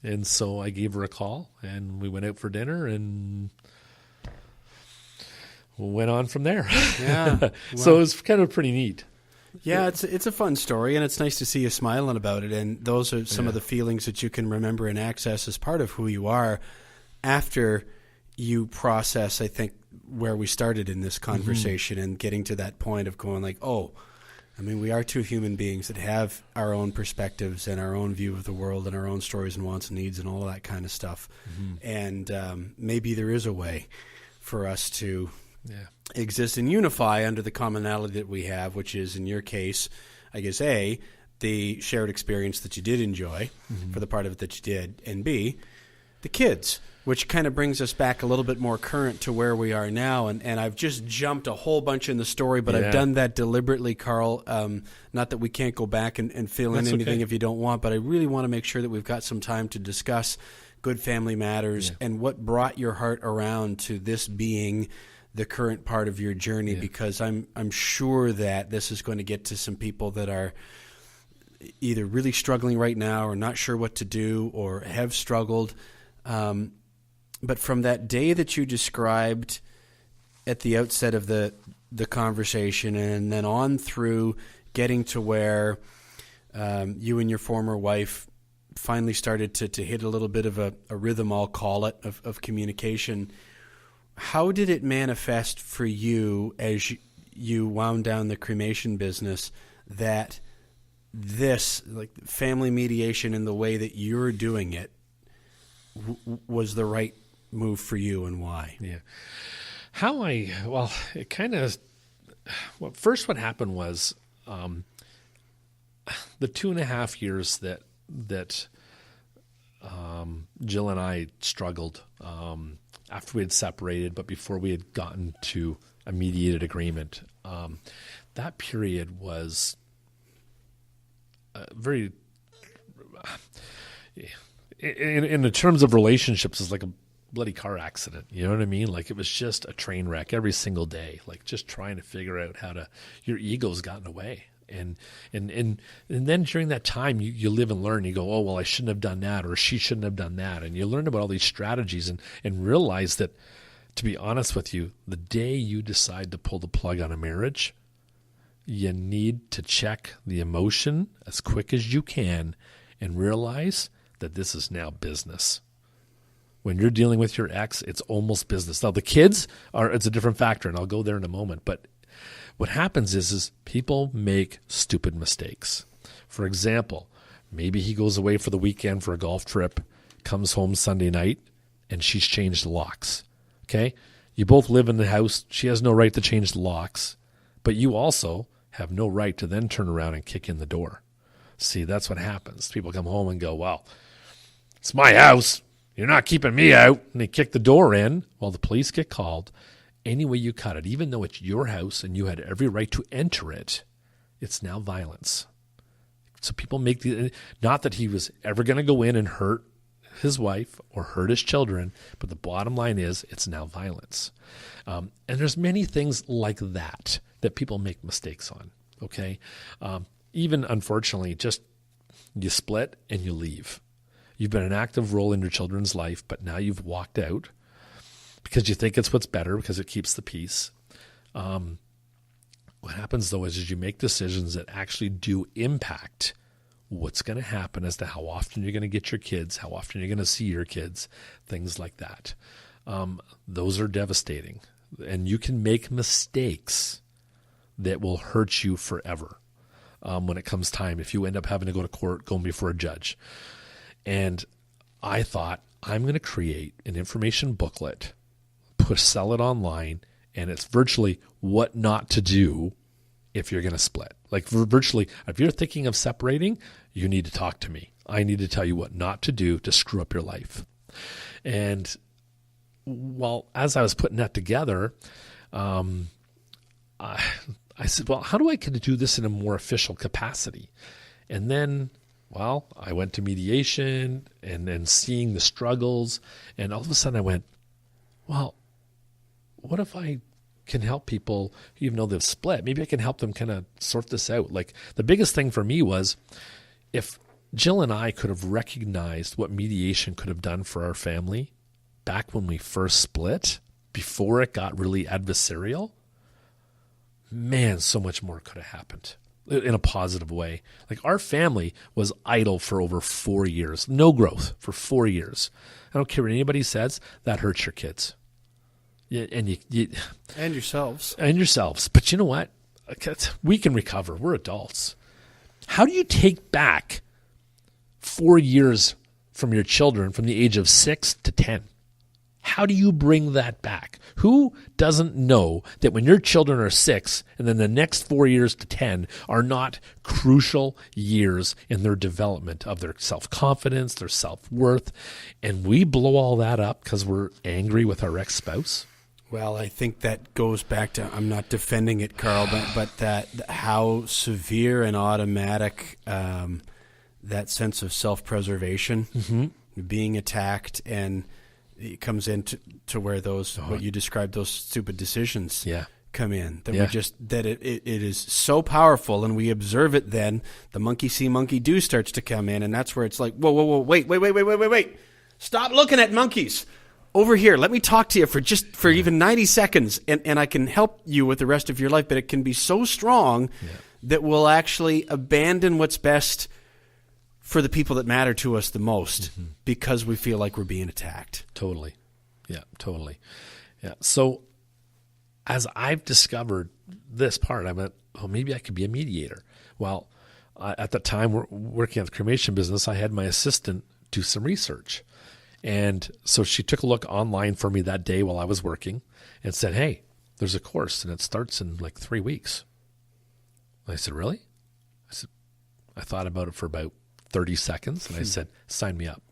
And so I gave her a call, and we went out for dinner and went on from there. Yeah. Well, so it was kind of pretty neat. Yeah, it's a fun story, and it's nice to see you smiling about it. And those are some of the feelings that you can remember and access as part of who you are after you process, I think, where we started in this conversation and getting to that point of going like, we are two human beings that have our own perspectives and our own view of the world and our own stories and wants and needs and all of that kind of stuff. And maybe there is a way for us to exist and unify under the commonality that we have, which is, in your case, I guess, A, the shared experience that you did enjoy for the part of it that you did, and B, the kids, which kind of brings us back a little bit more current to where we are now. And I've just jumped a whole bunch in the story, but I've done that deliberately, Carl. Not that we can't go back and fill in anything if you don't want, but I really want to make sure that we've got some time to discuss good family matters and what brought your heart around to this being the current part of your journey, because I'm sure that this is going to get to some people that are either really struggling right now or not sure what to do or have struggled. But from that day that you described at the outset of the conversation, and then on through getting to where you and your former wife finally started to hit a little bit of a rhythm, I'll call it, of communication, how did it manifest for you as you wound down the cremation business that this, like family mediation in the way that you're doing it, was the right move for you, and why? First what happened was the 2.5 years that Jill and I struggled after we had separated, but before we had gotten to a mediated agreement. That period was very, in the terms of relationships, it's like a bloody car accident. You know what I mean? Like, it was just a train wreck every single day, like just trying to figure out your ego's gotten away. And then during that time, you live and learn. You go, oh, well, I shouldn't have done that, or she shouldn't have done that. And you learn about all these strategies and realize that, to be honest with you, the day you decide to pull the plug on a marriage, you need to check the emotion as quick as you can and realize that this is now business. When you're dealing with your ex, it's almost business. Now, the kids it's a different factor, and I'll go there in a moment. But what happens is people make stupid mistakes. For example, maybe he goes away for the weekend for a golf trip, comes home Sunday night, and she's changed the locks. Okay? You both live in the house. She has no right to change the locks, but you also have no right to then turn around and kick in the door. See, that's what happens. People come home and go, well, it's my house. You're not keeping me out. And they kick the door in. Well, the police get called. Any way you cut it, even though it's your house and you had every right to enter it, it's now violence. So people make not that he was ever going to go in and hurt his wife or hurt his children, but the bottom line is it's now violence. And there's many things like that people make mistakes on, okay? Even, unfortunately, just you split and you leave. You've been an active role in your children's life, but now you've walked out because you think it's what's better because it keeps the peace. What happens, though, is you make decisions that actually do impact what's going to happen as to how often you're going to get your kids, how often you're going to see your kids, things like that. Those are devastating. And you can make mistakes that will hurt you forever when it comes time, if you end up having to go to court, going before a judge. And I thought, I'm going to create an information booklet, sell it online, and it's virtually what not to do if you're going to split. Like, virtually, if you're thinking of separating, you need to talk to me. I need to tell you what not to do to screw up your life. And as I was putting that together, I said, well, how do I can do this in a more official capacity? And then, I went to mediation and then seeing the struggles, and all of a sudden I went, well, what if I can help people, even though they've split? Maybe I can help them kind of sort this out. Like, the biggest thing for me was if Jill and I could have recognized what mediation could have done for our family back when we first split, before it got really adversarial, man, so much more could have happened in a positive way. Like, our family was idle for over 4 years. No growth for 4 years. I don't care what anybody says, that hurts your kids. And yourselves. And yourselves. But you know what? We can recover. We're adults. How do you take back 4 years from your children from the age of 6 to 10? How do you bring that back? Who doesn't know that when your children are 6 and then the next 4 years to 10 are not crucial years in their development of their self-confidence, their self-worth, and we blow all that up because we're angry with our ex-spouse? Well, I think that goes back to, I'm not defending it, Carl, but that how severe and automatic that sense of self-preservation, being attacked, and it comes into where those what you described, those stupid decisions come in. That we just that it is so powerful, and we observe it. Then the monkey see, monkey do starts to come in, and that's where it's like, whoa, wait, stop looking at monkeys. Over here, let me talk to you for even 90 seconds, and I can help you with the rest of your life. But it can be so strong that we'll actually abandon what's best for the people that matter to us the most because we feel like we're being attacked. Totally. Yeah, totally. Yeah. So as I've discovered this part, I went, oh, maybe I could be a mediator. Well, at the time working at the cremation business, I had my assistant do some research. And so she took a look online for me that day while I was working and said, hey, there's a course and it starts in like 3 weeks. I said, really? I thought about it for about 30 seconds and I said, sign me up.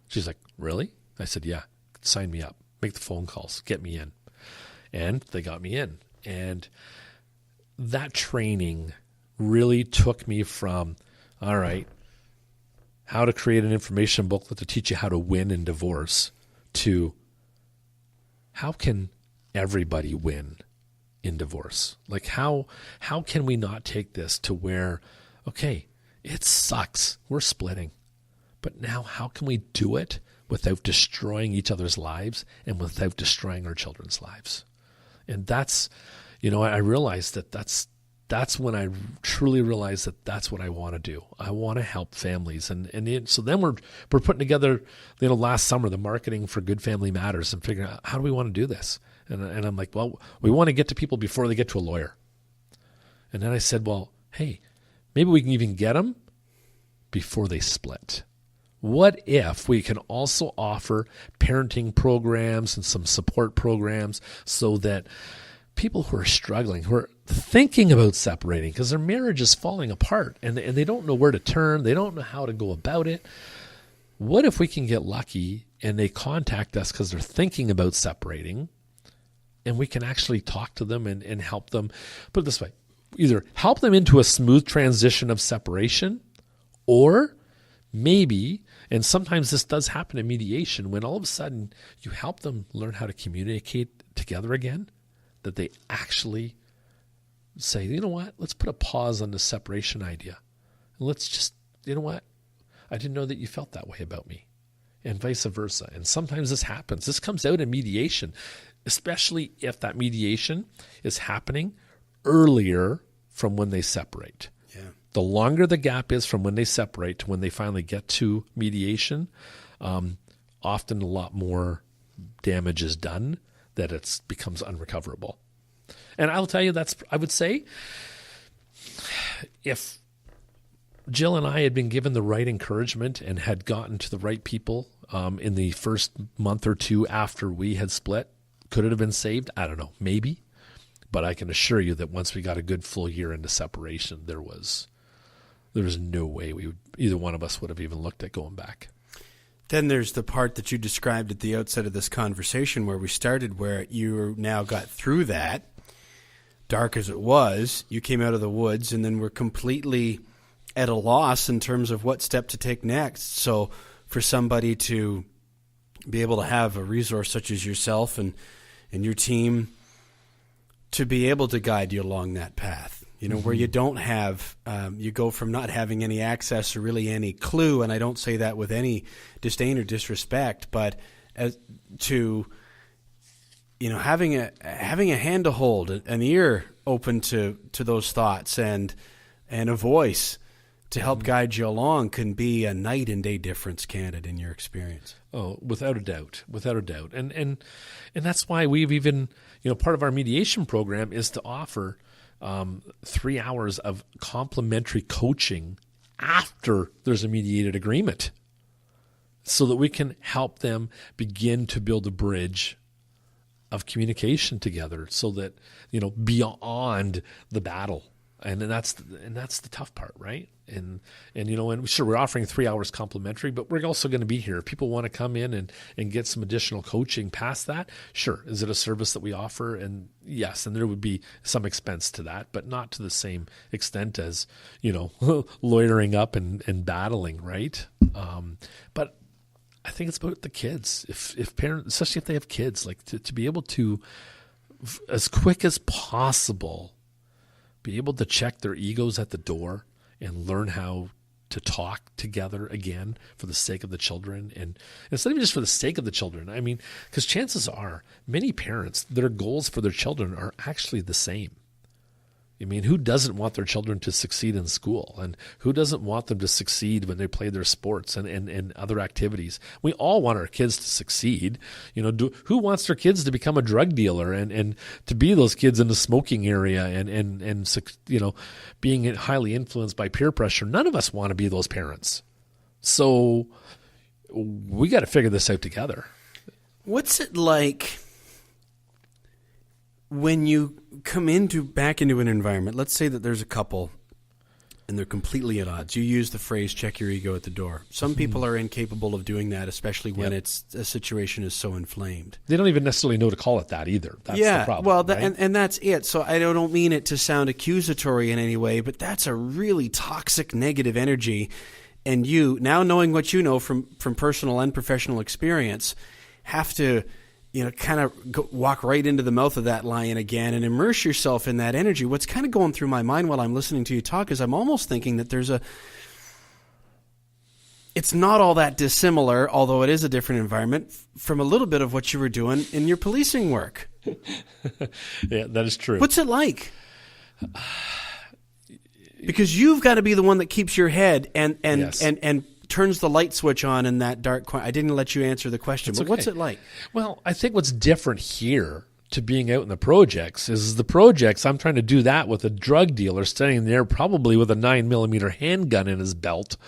She's like, really? I said, yeah, sign me up. Make the phone calls. Get me in. And they got me in. And that training really took me from, all right, how to create an information booklet to teach you how to win in divorce, to how can everybody win in divorce? Like how can we not take this to where, okay, it sucks, we're splitting, but now how can we do it without destroying each other's lives and without destroying our children's lives? And that's, I realized that's when I truly realized that that's what I want to do. I want to help families. So then we're putting together, last summer, the marketing for Good Family Matters and figuring out how do we want to do this? And I'm like, well, we want to get to people before they get to a lawyer. And then I said, well, hey, maybe we can even get them before they split. What if we can also offer parenting programs and some support programs so that people who are struggling, who are thinking about separating because their marriage is falling apart and they don't know where to turn, they don't know how to go about it. What if we can get lucky and they contact us because they're thinking about separating and we can actually talk to them and help them, put it this way, either help them into a smooth transition of separation or maybe, and sometimes this does happen in mediation, when all of a sudden you help them learn how to communicate together again, that they actually say, you know what, let's put a pause on the separation idea. And let's just, you know what, I didn't know that you felt that way about me. And vice versa. And sometimes this happens. This comes out in mediation, especially if that mediation is happening earlier from when they separate. Yeah. The longer the gap is from when they separate to when they finally get to mediation, often a lot more damage is done that it becomes unrecoverable. And I'll tell you, I would say, if Jill and I had been given the right encouragement and had gotten to the right people in the first month or two after we had split, could it have been saved? I don't know, maybe. But I can assure you that once we got a good full year into separation, there was no way either one of us would have even looked at going back. Then there's the part that you described at the outset of this conversation where we started, where you now got through that, dark as it was, you came out of the woods, and then were completely at a loss in terms of what step to take next. So for somebody to be able to have a resource such as yourself and your team to be able to guide you along that path, where you don't have, you go from not having any access or really any clue, and I don't say that with any disdain or disrespect, but to having a hand to hold, an ear open to those thoughts, and a voice to help guide you along can be a night and day difference, can't it, in your experience? Oh, without a doubt, and that's why we've even, part of our mediation program is to offer 3 hours of complimentary coaching after there's a mediated agreement. so that we can help them begin to build a bridge of communication together, so that, beyond the battle. And that's the tough part, right? And sure, we're offering 3 hours complimentary, but we're also going to be here. If people want to come in and get some additional coaching past that, sure. Is it a service that we offer? And yes, and there would be some expense to that, but not to the same extent as, loitering up and battling, right? But I think it's about the kids. If parents, especially if they have kids, like to be able to, as quick as possible, be able to check their egos at the door and learn how to talk together again for the sake of the children. And it's not even just for the sake of the children. I mean, because chances are many parents, their goals for their children are actually the same. I mean, who doesn't want their children to succeed in school? And who doesn't want them to succeed when they play their sports and other activities? We all want our kids to succeed. Who wants their kids to become a drug dealer and to be those kids in the smoking area and being highly influenced by peer pressure? None of us want to be those parents. So we got to figure this out together. What's it like when you come back into an environment? Let's say that there's a couple and they're completely at odds. You use the phrase, check your ego at the door. Some people are incapable of doing that, especially when it's a situation is so inflamed. They don't even necessarily know to call it that either. That's the problem. Well, right? and that's it. So I don't mean it to sound accusatory in any way, but that's a really toxic, negative energy. And you, now knowing what you know from personal and professional experience, have to kind of walk right into the mouth of that lion again and immerse yourself in that energy. What's kind of going through my mind while I'm listening to you talk is I'm almost thinking that it's not all that dissimilar, although it is a different environment, from a little bit of what you were doing in your policing work. Yeah, that is true. What's it like? Because you've got to be the one that keeps your head and turns the light switch on in that dark corner. I didn't let you answer the question, but what's it like? Well, I think what's different here to being out in the projects is the projects, I'm trying to do that with a drug dealer standing there probably with a 9mm handgun in his belt,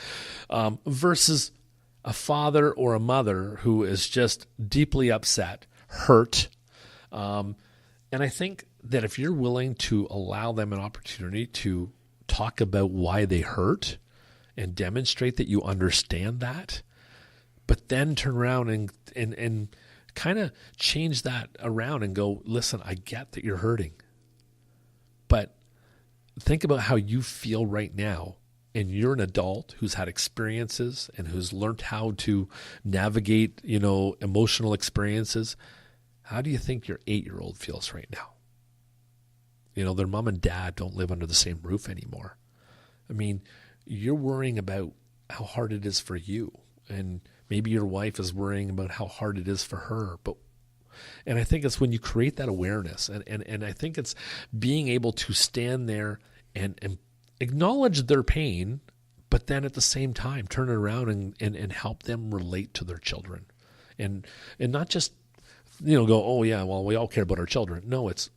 versus a father or a mother who is just deeply upset, hurt. And I think that if you're willing to allow them an opportunity to talk about why they hurt and demonstrate that you understand that, but then turn around and kind of change that around and go, listen, I get that you're hurting, but think about how you feel right now. And you're an adult who's had experiences and who's learned how to navigate, emotional experiences. How do you think your 8-year-old feels right now? Their mom and dad don't live under the same roof anymore. I mean, you're worrying about how hard it is for you, and maybe your wife is worrying about how hard it is for her. And I think it's when you create that awareness, and I think it's being able to stand there and acknowledge their pain, but then at the same time turn it around and help them relate to their children, and not just go, oh yeah, well, we all care about our children. No, it's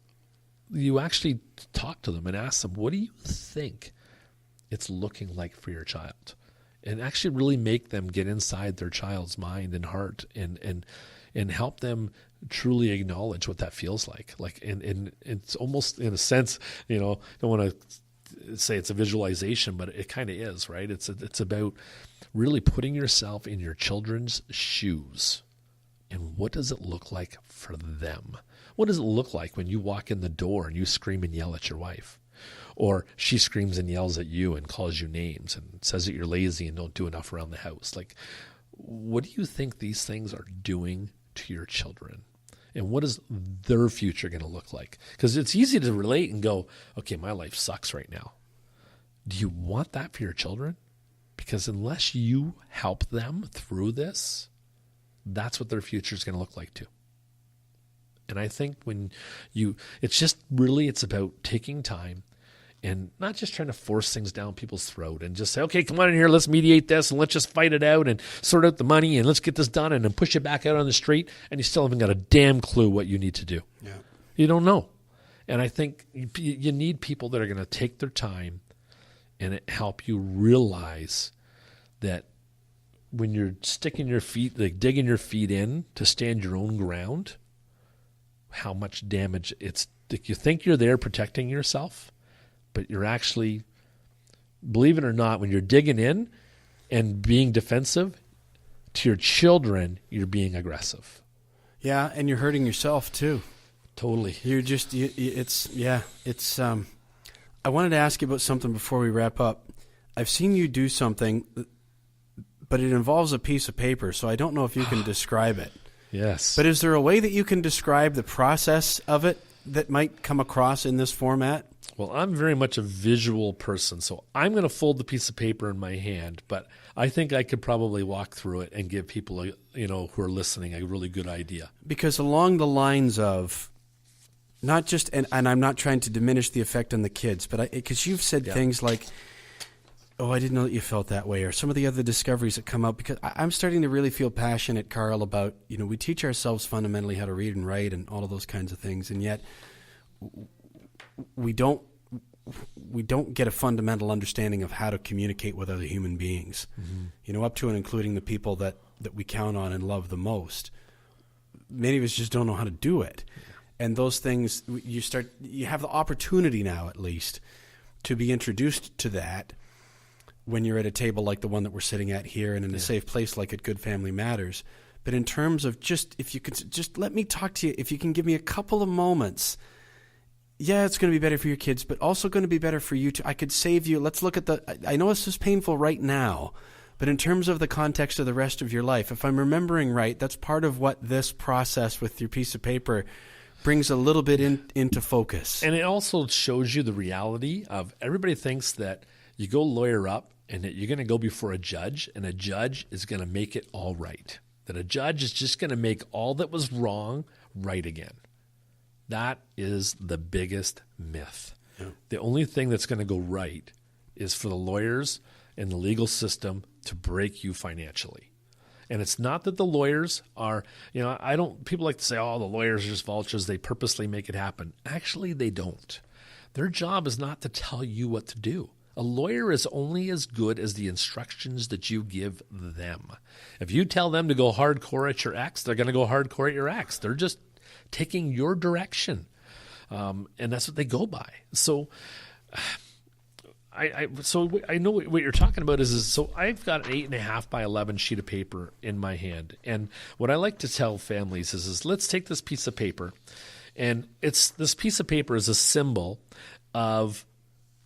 you actually talk to them and ask them, what do you think it's looking like for your child, and actually really make them get inside their child's mind and heart and help them truly acknowledge what that feels like. And it's almost, in a sense, don't want to say it's a visualization, but it kind of is, right? It's about really putting yourself in your children's shoes. And what does it look like for them? What does it look like when you walk in the door and you scream and yell at your wife? Or she screams and yells at you and calls you names and says that you're lazy and don't do enough around the house. Like, what do you think these things are doing to your children? And what is their future going to look like? Because it's easy to relate and go, okay, my life sucks right now. Do you want that for your children? Because unless you help them through this, that's what their future is going to look like too. And I think it's about taking time and not just trying to force things down people's throat and just say, okay, come on in here, let's mediate this and let's just fight it out and sort out the money and let's get this done, and then push it back out on the street, and you still haven't got a damn clue what you need to do. Yeah. You don't know. And I think you need people that are going to take their time and help you realize that when you're sticking your feet, like digging your feet in to stand your own ground, how much damage it's, like you think you're there protecting yourself, but you're actually, believe it or not, when you're digging in and being defensive to your children, you're being aggressive. Yeah, and you're hurting yourself too. Totally. You're just, I wanted to ask you about something before we wrap up. I've seen you do something, but it involves a piece of paper, so I don't know if you can describe it. Yes. But is there a way that you can describe the process of it that might come across in this format? Well, I'm very much a visual person, so I'm going to fold the piece of paper in my hand, but I think I could probably walk through it and give people, who are listening, a really good idea. Because along the lines of, not just, and I'm not trying to diminish the effect on the kids, but because you've said things like, oh, I didn't know that you felt that way, or some of the other discoveries that come up, because I'm starting to really feel passionate, Carl, about, we teach ourselves fundamentally how to read and write and all of those kinds of things, and yet we don't get a fundamental understanding of how to communicate with other human beings, up to and including the people that we count on and love the most. Many of us just don't know how to do it. And those things, you have the opportunity now, at least, to be introduced to that when you're at a table like the one that we're sitting at here and in a safe place like at Good Family Matters. But in terms of if you could just let me talk to you, if you can give me a couple of moments. Yeah, it's going to be better for your kids, but also going to be better for you too. I could save you. Let's look at I know this is painful right now, but in terms of the context of the rest of your life, if I'm remembering right, that's part of what this process with your piece of paper brings a little bit into focus. And it also shows you the reality of, everybody thinks that you go lawyer up and that you're going to go before a judge, and a judge is going to make it all right. That a judge is just going to make all that was wrong right again. That is the biggest myth. Yeah. The only thing that's going to go right is for the lawyers and the legal system to break you financially. And it's not that the lawyers are, people like to say, oh, the lawyers are just vultures. They purposely make it happen. Actually, they don't. Their job is not to tell you what to do. A lawyer is only as good as the instructions that you give them. If you tell them to go hardcore at your ex, they're going to go hardcore at your ex. They're just taking your direction. And that's what they go by. So I know what you're talking about is so I've got an 8.5 by 11 sheet of paper in my hand. And what I like to tell families is let's take this piece of paper, and this piece of paper is a symbol of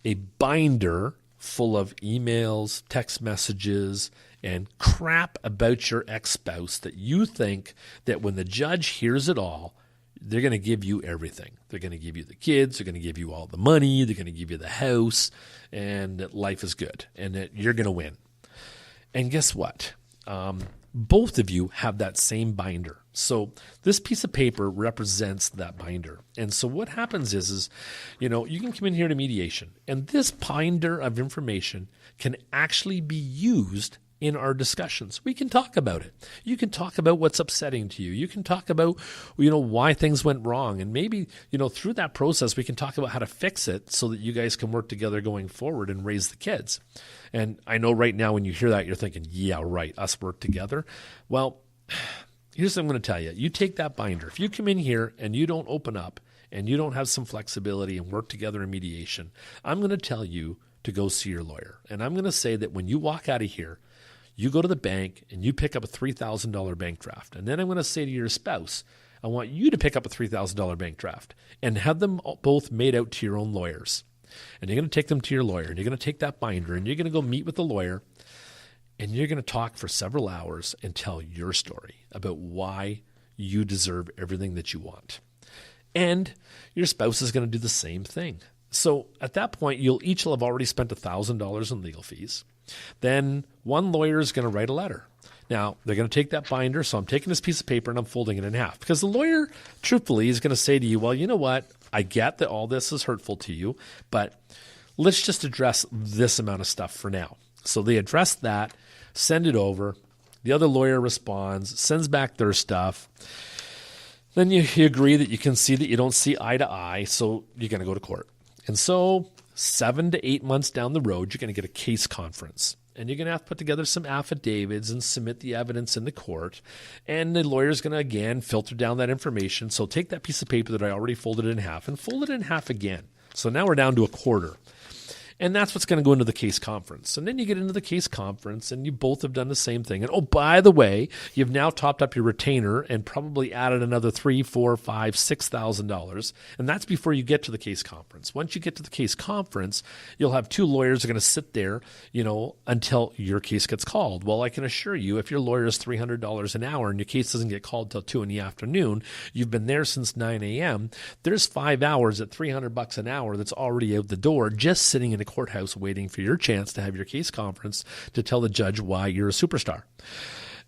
a binder full of emails, text messages, and crap about your ex-spouse that you think that when the judge hears it all, they're going to give you everything. They're going to give you the kids. They're going to give you all the money. They're going to give you the house, and that life is good and that you're going to win. And guess what? Both of you have that same binder. So this piece of paper represents that binder. And so what happens is you can come in here to mediation, and this binder of information can actually be used in our discussions. We can talk about it. You can talk about what's upsetting to you. You can talk about, why things went wrong. And maybe, through that process, we can talk about how to fix it so that you guys can work together going forward and raise the kids. And I know right now when you hear that, you're thinking, yeah, right, us work together. Well, here's what I'm going to tell you. You take that binder. If you come in here and you don't open up and you don't have some flexibility and work together in mediation, I'm going to tell you to go see your lawyer. And I'm going to say that when you walk out of here, you go to the bank and you pick up a $3,000 bank draft. And then I'm going to say to your spouse, I want you to pick up a $3,000 bank draft and have them both made out to your own lawyers. And you're going to take them to your lawyer, and you're going to take that binder, and you're going to go meet with the lawyer, and you're going to talk for several hours and tell your story about why you deserve everything that you want. And your spouse is going to do the same thing. So at that point, you'll each have already spent $1,000 in legal fees. Then one lawyer is going to write a letter. Now, they're going to take that binder, so I'm taking this piece of paper and I'm folding it in half. Because the lawyer, truthfully, is going to say to you, well, you know what? I get that all this is hurtful to you, but let's just address this amount of stuff for now. So they address that, send it over. The other lawyer responds, sends back their stuff. Then you agree that you can see that you don't see eye to eye, so you're going to go to court. And so 7 to 8 months down the road, you're going to get a case conference. and you're going to have to put together some affidavits and submit the evidence in the court. And the lawyer's going to, again, filter down that information. So take that piece of paper that I already folded in half and fold it in half again. So now we're down to a quarter. And that's what's going to go into the case conference. And then you get into the case conference, and you both have done the same thing. And, oh, by the way, you've now topped up your retainer and probably added another $3,000, $4,000, $5,000, $6,000. And that's before you get to the case conference. Once you get to the case conference, you'll have two lawyers who are going to sit there, until your case gets called. Well, I can assure you, if your lawyer is $300 an hour and your case doesn't get called till 2 in the afternoon, you've been there since 9 a.m., there's 5 hours at $300 an hour that's already out the door just sitting in a courthouse waiting for your chance to have your case conference to tell the judge why you're a superstar.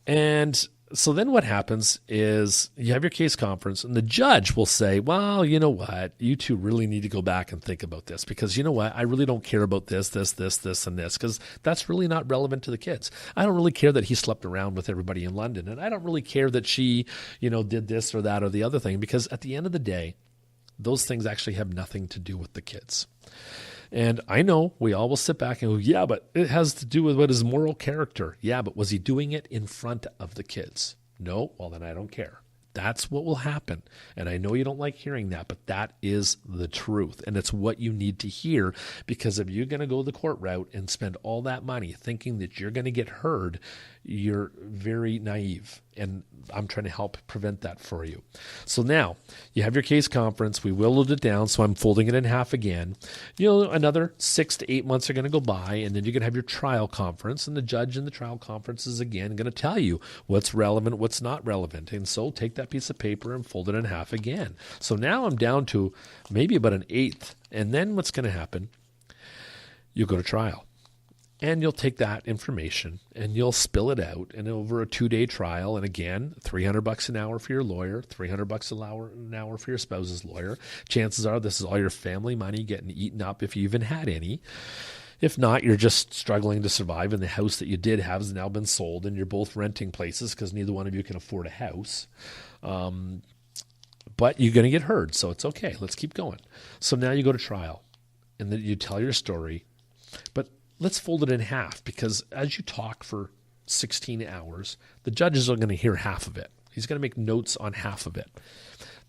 And so then what happens is you have your case conference, and the judge will say, well, you know what? You two really need to go back and think about this, because you know what? I really don't care about this, and this, because that's really not relevant to the kids. I don't really care that he slept around with everybody in London, and I don't really care that she, did this or that or the other thing, because at the end of the day, those things actually have nothing to do with the kids. And I know we all will sit back and go, yeah, but it has to do with what his moral character. Yeah, but was he doing it in front of the kids? No? Well, then I don't care. That's what will happen. And I know you don't like hearing that, but that is the truth. And it's what you need to hear, because if you're going to go the court route and spend all that money thinking that you're going to get heard, you're very naive. And I'm trying to help prevent that for you. So now you have your case conference. We whittled it down, so I'm folding it in half again. Another 6 to 8 months are going to go by, and then you're going to have your trial conference, and the judge in the trial conference is again going to tell you what's relevant, what's not relevant. And so take that piece of paper and fold it in half again. So now I'm down to maybe about an eighth. And then what's going to happen? You'll go to trial. And you'll take that information and you'll spill it out, and over a 2-day trial. And again, $300 an hour for your lawyer, $300 an hour for your spouse's lawyer. Chances are this is all your family money getting eaten up, if you even had any. If not, you're just struggling to survive, and the house that you did have has now been sold, and you're both renting places because neither one of you can afford a house. But you're going to get heard, so it's okay. Let's keep going. So now you go to trial, and then you tell your story. But let's fold it in half, because as you talk for 16 hours, the judges are going to hear half of it. He's going to make notes on half of it.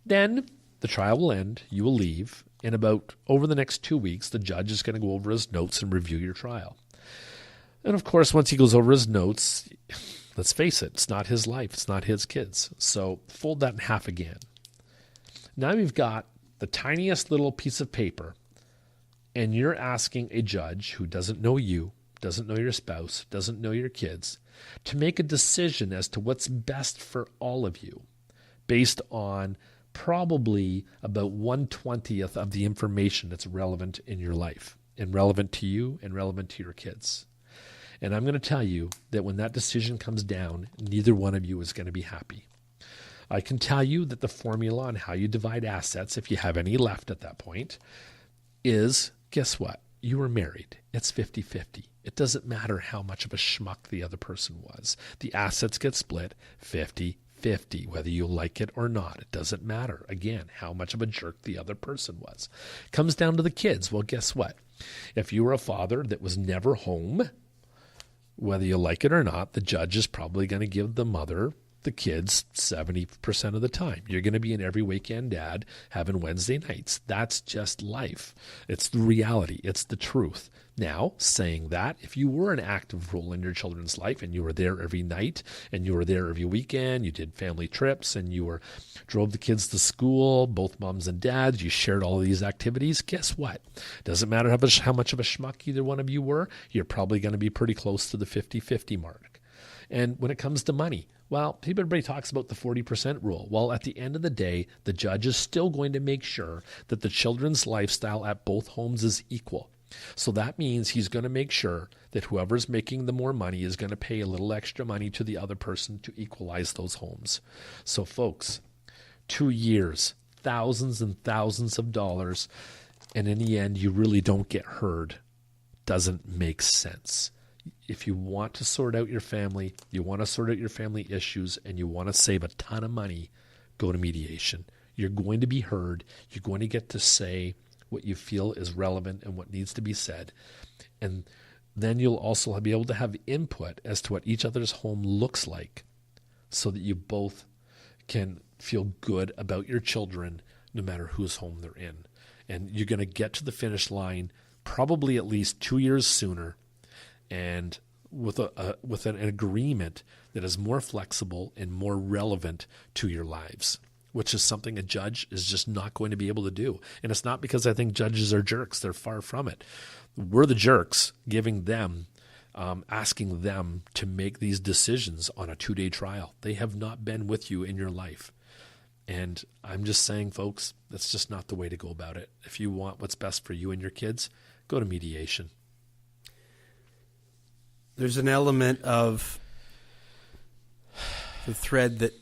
Then the trial will end. You will leave. And over the next 2 weeks, the judge is going to go over his notes and review your trial. And of course, once he goes over his notes, let's face it, it's not his life. It's not his kids. So fold that in half again. Now you've got the tiniest little piece of paper, and you're asking a judge who doesn't know you, doesn't know your spouse, doesn't know your kids, to make a decision as to what's best for all of you, based on probably about 1/20th of the information that's relevant in your life, and relevant to you and relevant to your kids. And I'm going to tell you that when that decision comes down, neither one of you is going to be happy. I can tell you that the formula on how you divide assets, if you have any left at that point, is, guess what? You were married. It's 50-50. It doesn't matter how much of a schmuck the other person was. The assets get split 50-50, whether you like it or not. It doesn't matter, again, how much of a jerk the other person was. It comes down to the kids. Well, guess what? If you were a father that was never home, whether you like it or not, the judge is probably going to give the mother the kids 70% of the time. You're going to be an every weekend dad having Wednesday nights. That's just life. It's the reality. It's the truth. Now, saying that, if you were an active role in your children's life and you were there every night and you were there every weekend, you did family trips and you drove the kids to school, both moms and dads, you shared all of these activities, guess what? Doesn't matter how much of a schmuck either one of you were, you're probably going to be pretty close to the 50-50 mark. And when it comes to money, well, everybody talks about the 40% rule. Well, at the end of the day, the judge is still going to make sure that the children's lifestyle at both homes is equal. So that means he's going to make sure that whoever's making the more money is going to pay a little extra money to the other person to equalize those homes. So folks, 2 years, thousands and thousands of dollars, and in the end, you really don't get heard. Doesn't make sense. If you want to sort out your family, you want to sort out your family issues, and you want to save a ton of money, go to mediation. You're going to be heard. You're going to get to say what you feel is relevant and what needs to be said. And then you'll also be able to have input as to what each other's home looks like so that you both can feel good about your children no matter whose home they're in. And you're going to get to the finish line probably at least 2 years sooner, and with an agreement that is more flexible and more relevant to your lives, which is something a judge is just not going to be able to do. And it's not because I think judges are jerks. They're far from it. We're the jerks giving them, asking them to make these decisions on a 2-day trial. They have not been with you in your life. And I'm just saying, folks, that's just not the way to go about it. If you want what's best for you and your kids, go to mediation. There's an element of the thread that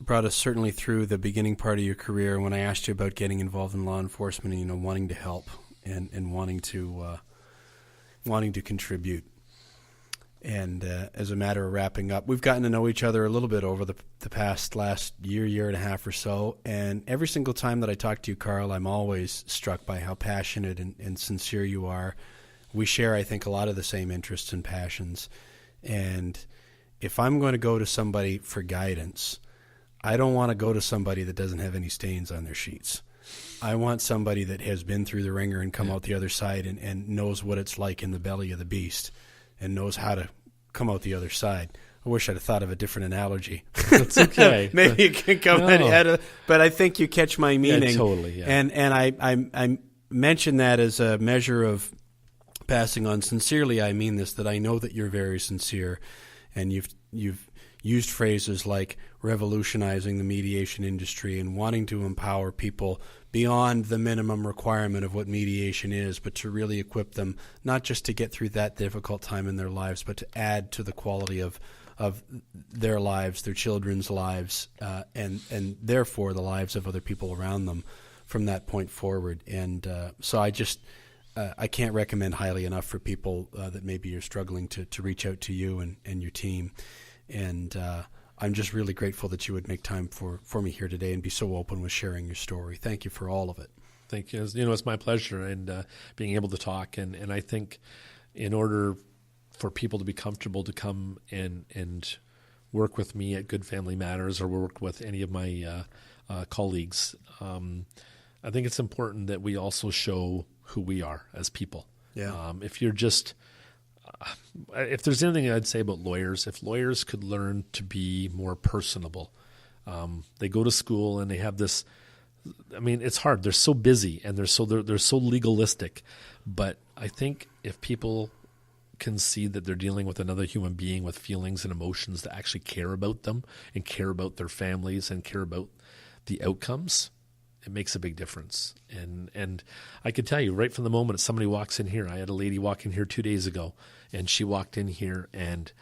brought us certainly through the beginning part of your career when I asked you about getting involved in law enforcement and, wanting to help and wanting to contribute. And as a matter of wrapping up, we've gotten to know each other a little bit over the last year and a half or so. And every single time that I talk to you, Carl, I'm always struck by how passionate and sincere you are. We share, I think, a lot of the same interests and passions. And if I'm going to go to somebody for guidance, I don't want to go to somebody that doesn't have any stains on their sheets. I want somebody that has been through the ringer and come out the other side and knows what it's like in the belly of the beast and knows how to come out the other side. I wish I'd have thought of a different analogy. That's okay. Maybe you can come but I think you catch my meaning. Yeah, totally. Yeah. And I mention that as a measure of passing on. Sincerely, I mean this, that I know that you're very sincere, and you've used phrases like revolutionizing the mediation industry and wanting to empower people beyond the minimum requirement of what mediation is, but to really equip them not just to get through that difficult time in their lives, but to add to the quality of their lives, their children's lives, and therefore the lives of other people around them from that point forward. And so I can't recommend highly enough for people that maybe you're struggling to reach out to you and your team. And I'm just really grateful that you would make time for me here today and be so open with sharing your story. Thank you for all of it. Thank you. It's my pleasure, and being able to talk. And I think in order for people to be comfortable to come and work with me at Good Family Matters or work with any of my colleagues, I think it's important that we also show who we are as people. Yeah. If there's anything I'd say about lawyers, if lawyers could learn to be more personable, they go to school and they have this. I mean, it's hard. They're so busy and they're so legalistic. But I think if people can see that they're dealing with another human being with feelings and emotions that actually care about them and care about their families and care about the outcomes, it makes a big difference. And I could tell you right from the moment somebody walks in here, I had a lady walk in here 2 days ago, and she walked in here and,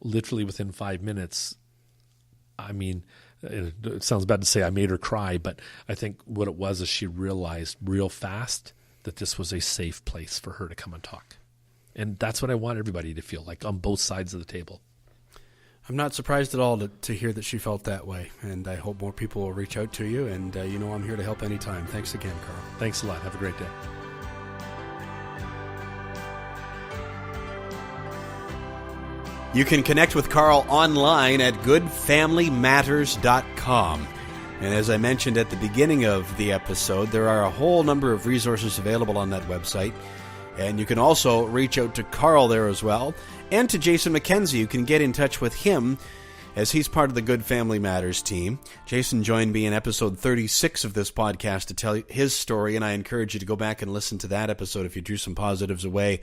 literally within 5 minutes, I mean, it sounds bad to say I made her cry, but I think what it was is she realized real fast that this was a safe place for her to come and talk. And that's what I want everybody to feel like on both sides of the table. I'm not surprised at all to hear that she felt that way, and I hope more people will reach out to you, and I'm here to help anytime. Thanks again, Carl. Thanks a lot. Have a great day. You can connect with Carl online at goodfamilymatters.com. And as I mentioned at the beginning of the episode, there are a whole number of resources available on that website. And you can also reach out to Carl there as well. And to Jason McKenzie. You can get in touch with him as he's part of the Good Family Matters team. Jason joined me in episode 36 of this podcast to tell his story, and I encourage you to go back and listen to that episode if you drew some positives away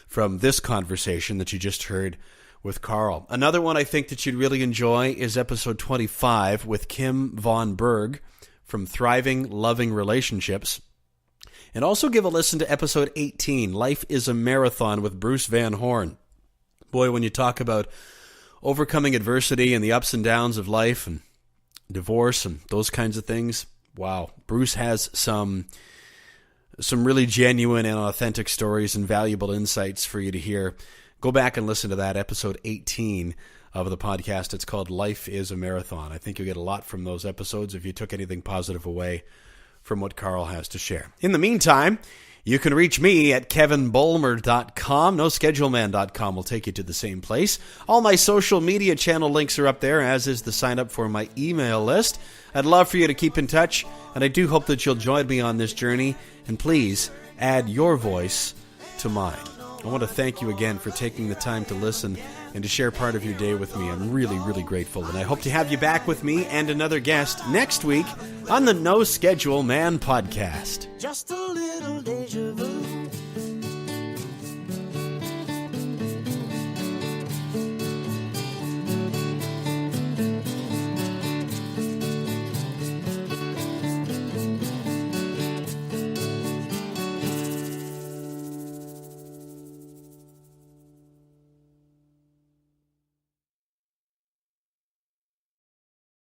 from this conversation that you just heard with Carl. Another one I think that you'd really enjoy is episode 25 with Kim Von Berg from Thriving Loving Relationships. And also give a listen to episode 18, Life is a Marathon with Bruce Van Horn. Boy, when you talk about overcoming adversity and the ups and downs of life and divorce and those kinds of things, wow. Bruce has some really genuine and authentic stories and valuable insights for you to hear. Go back and listen to that, episode 18 of the podcast. It's called Life is a Marathon. I think you'll get a lot from those episodes if you took anything positive away from what Carl has to share. In the meantime, You can reach me at kevinbulmer.com. NoScheduleMan.com will take you to the same place. All my social media channel links are up there, as is the sign up for my email list. I'd love for you to keep in touch, and I do hope that you'll join me on this journey. And please add your voice to mine. I want to thank you again for taking the time to listen and to share part of your day with me. I'm really, really grateful. And I hope to have you back with me and another guest next week on the No Schedule Man podcast. Just a little deja vu.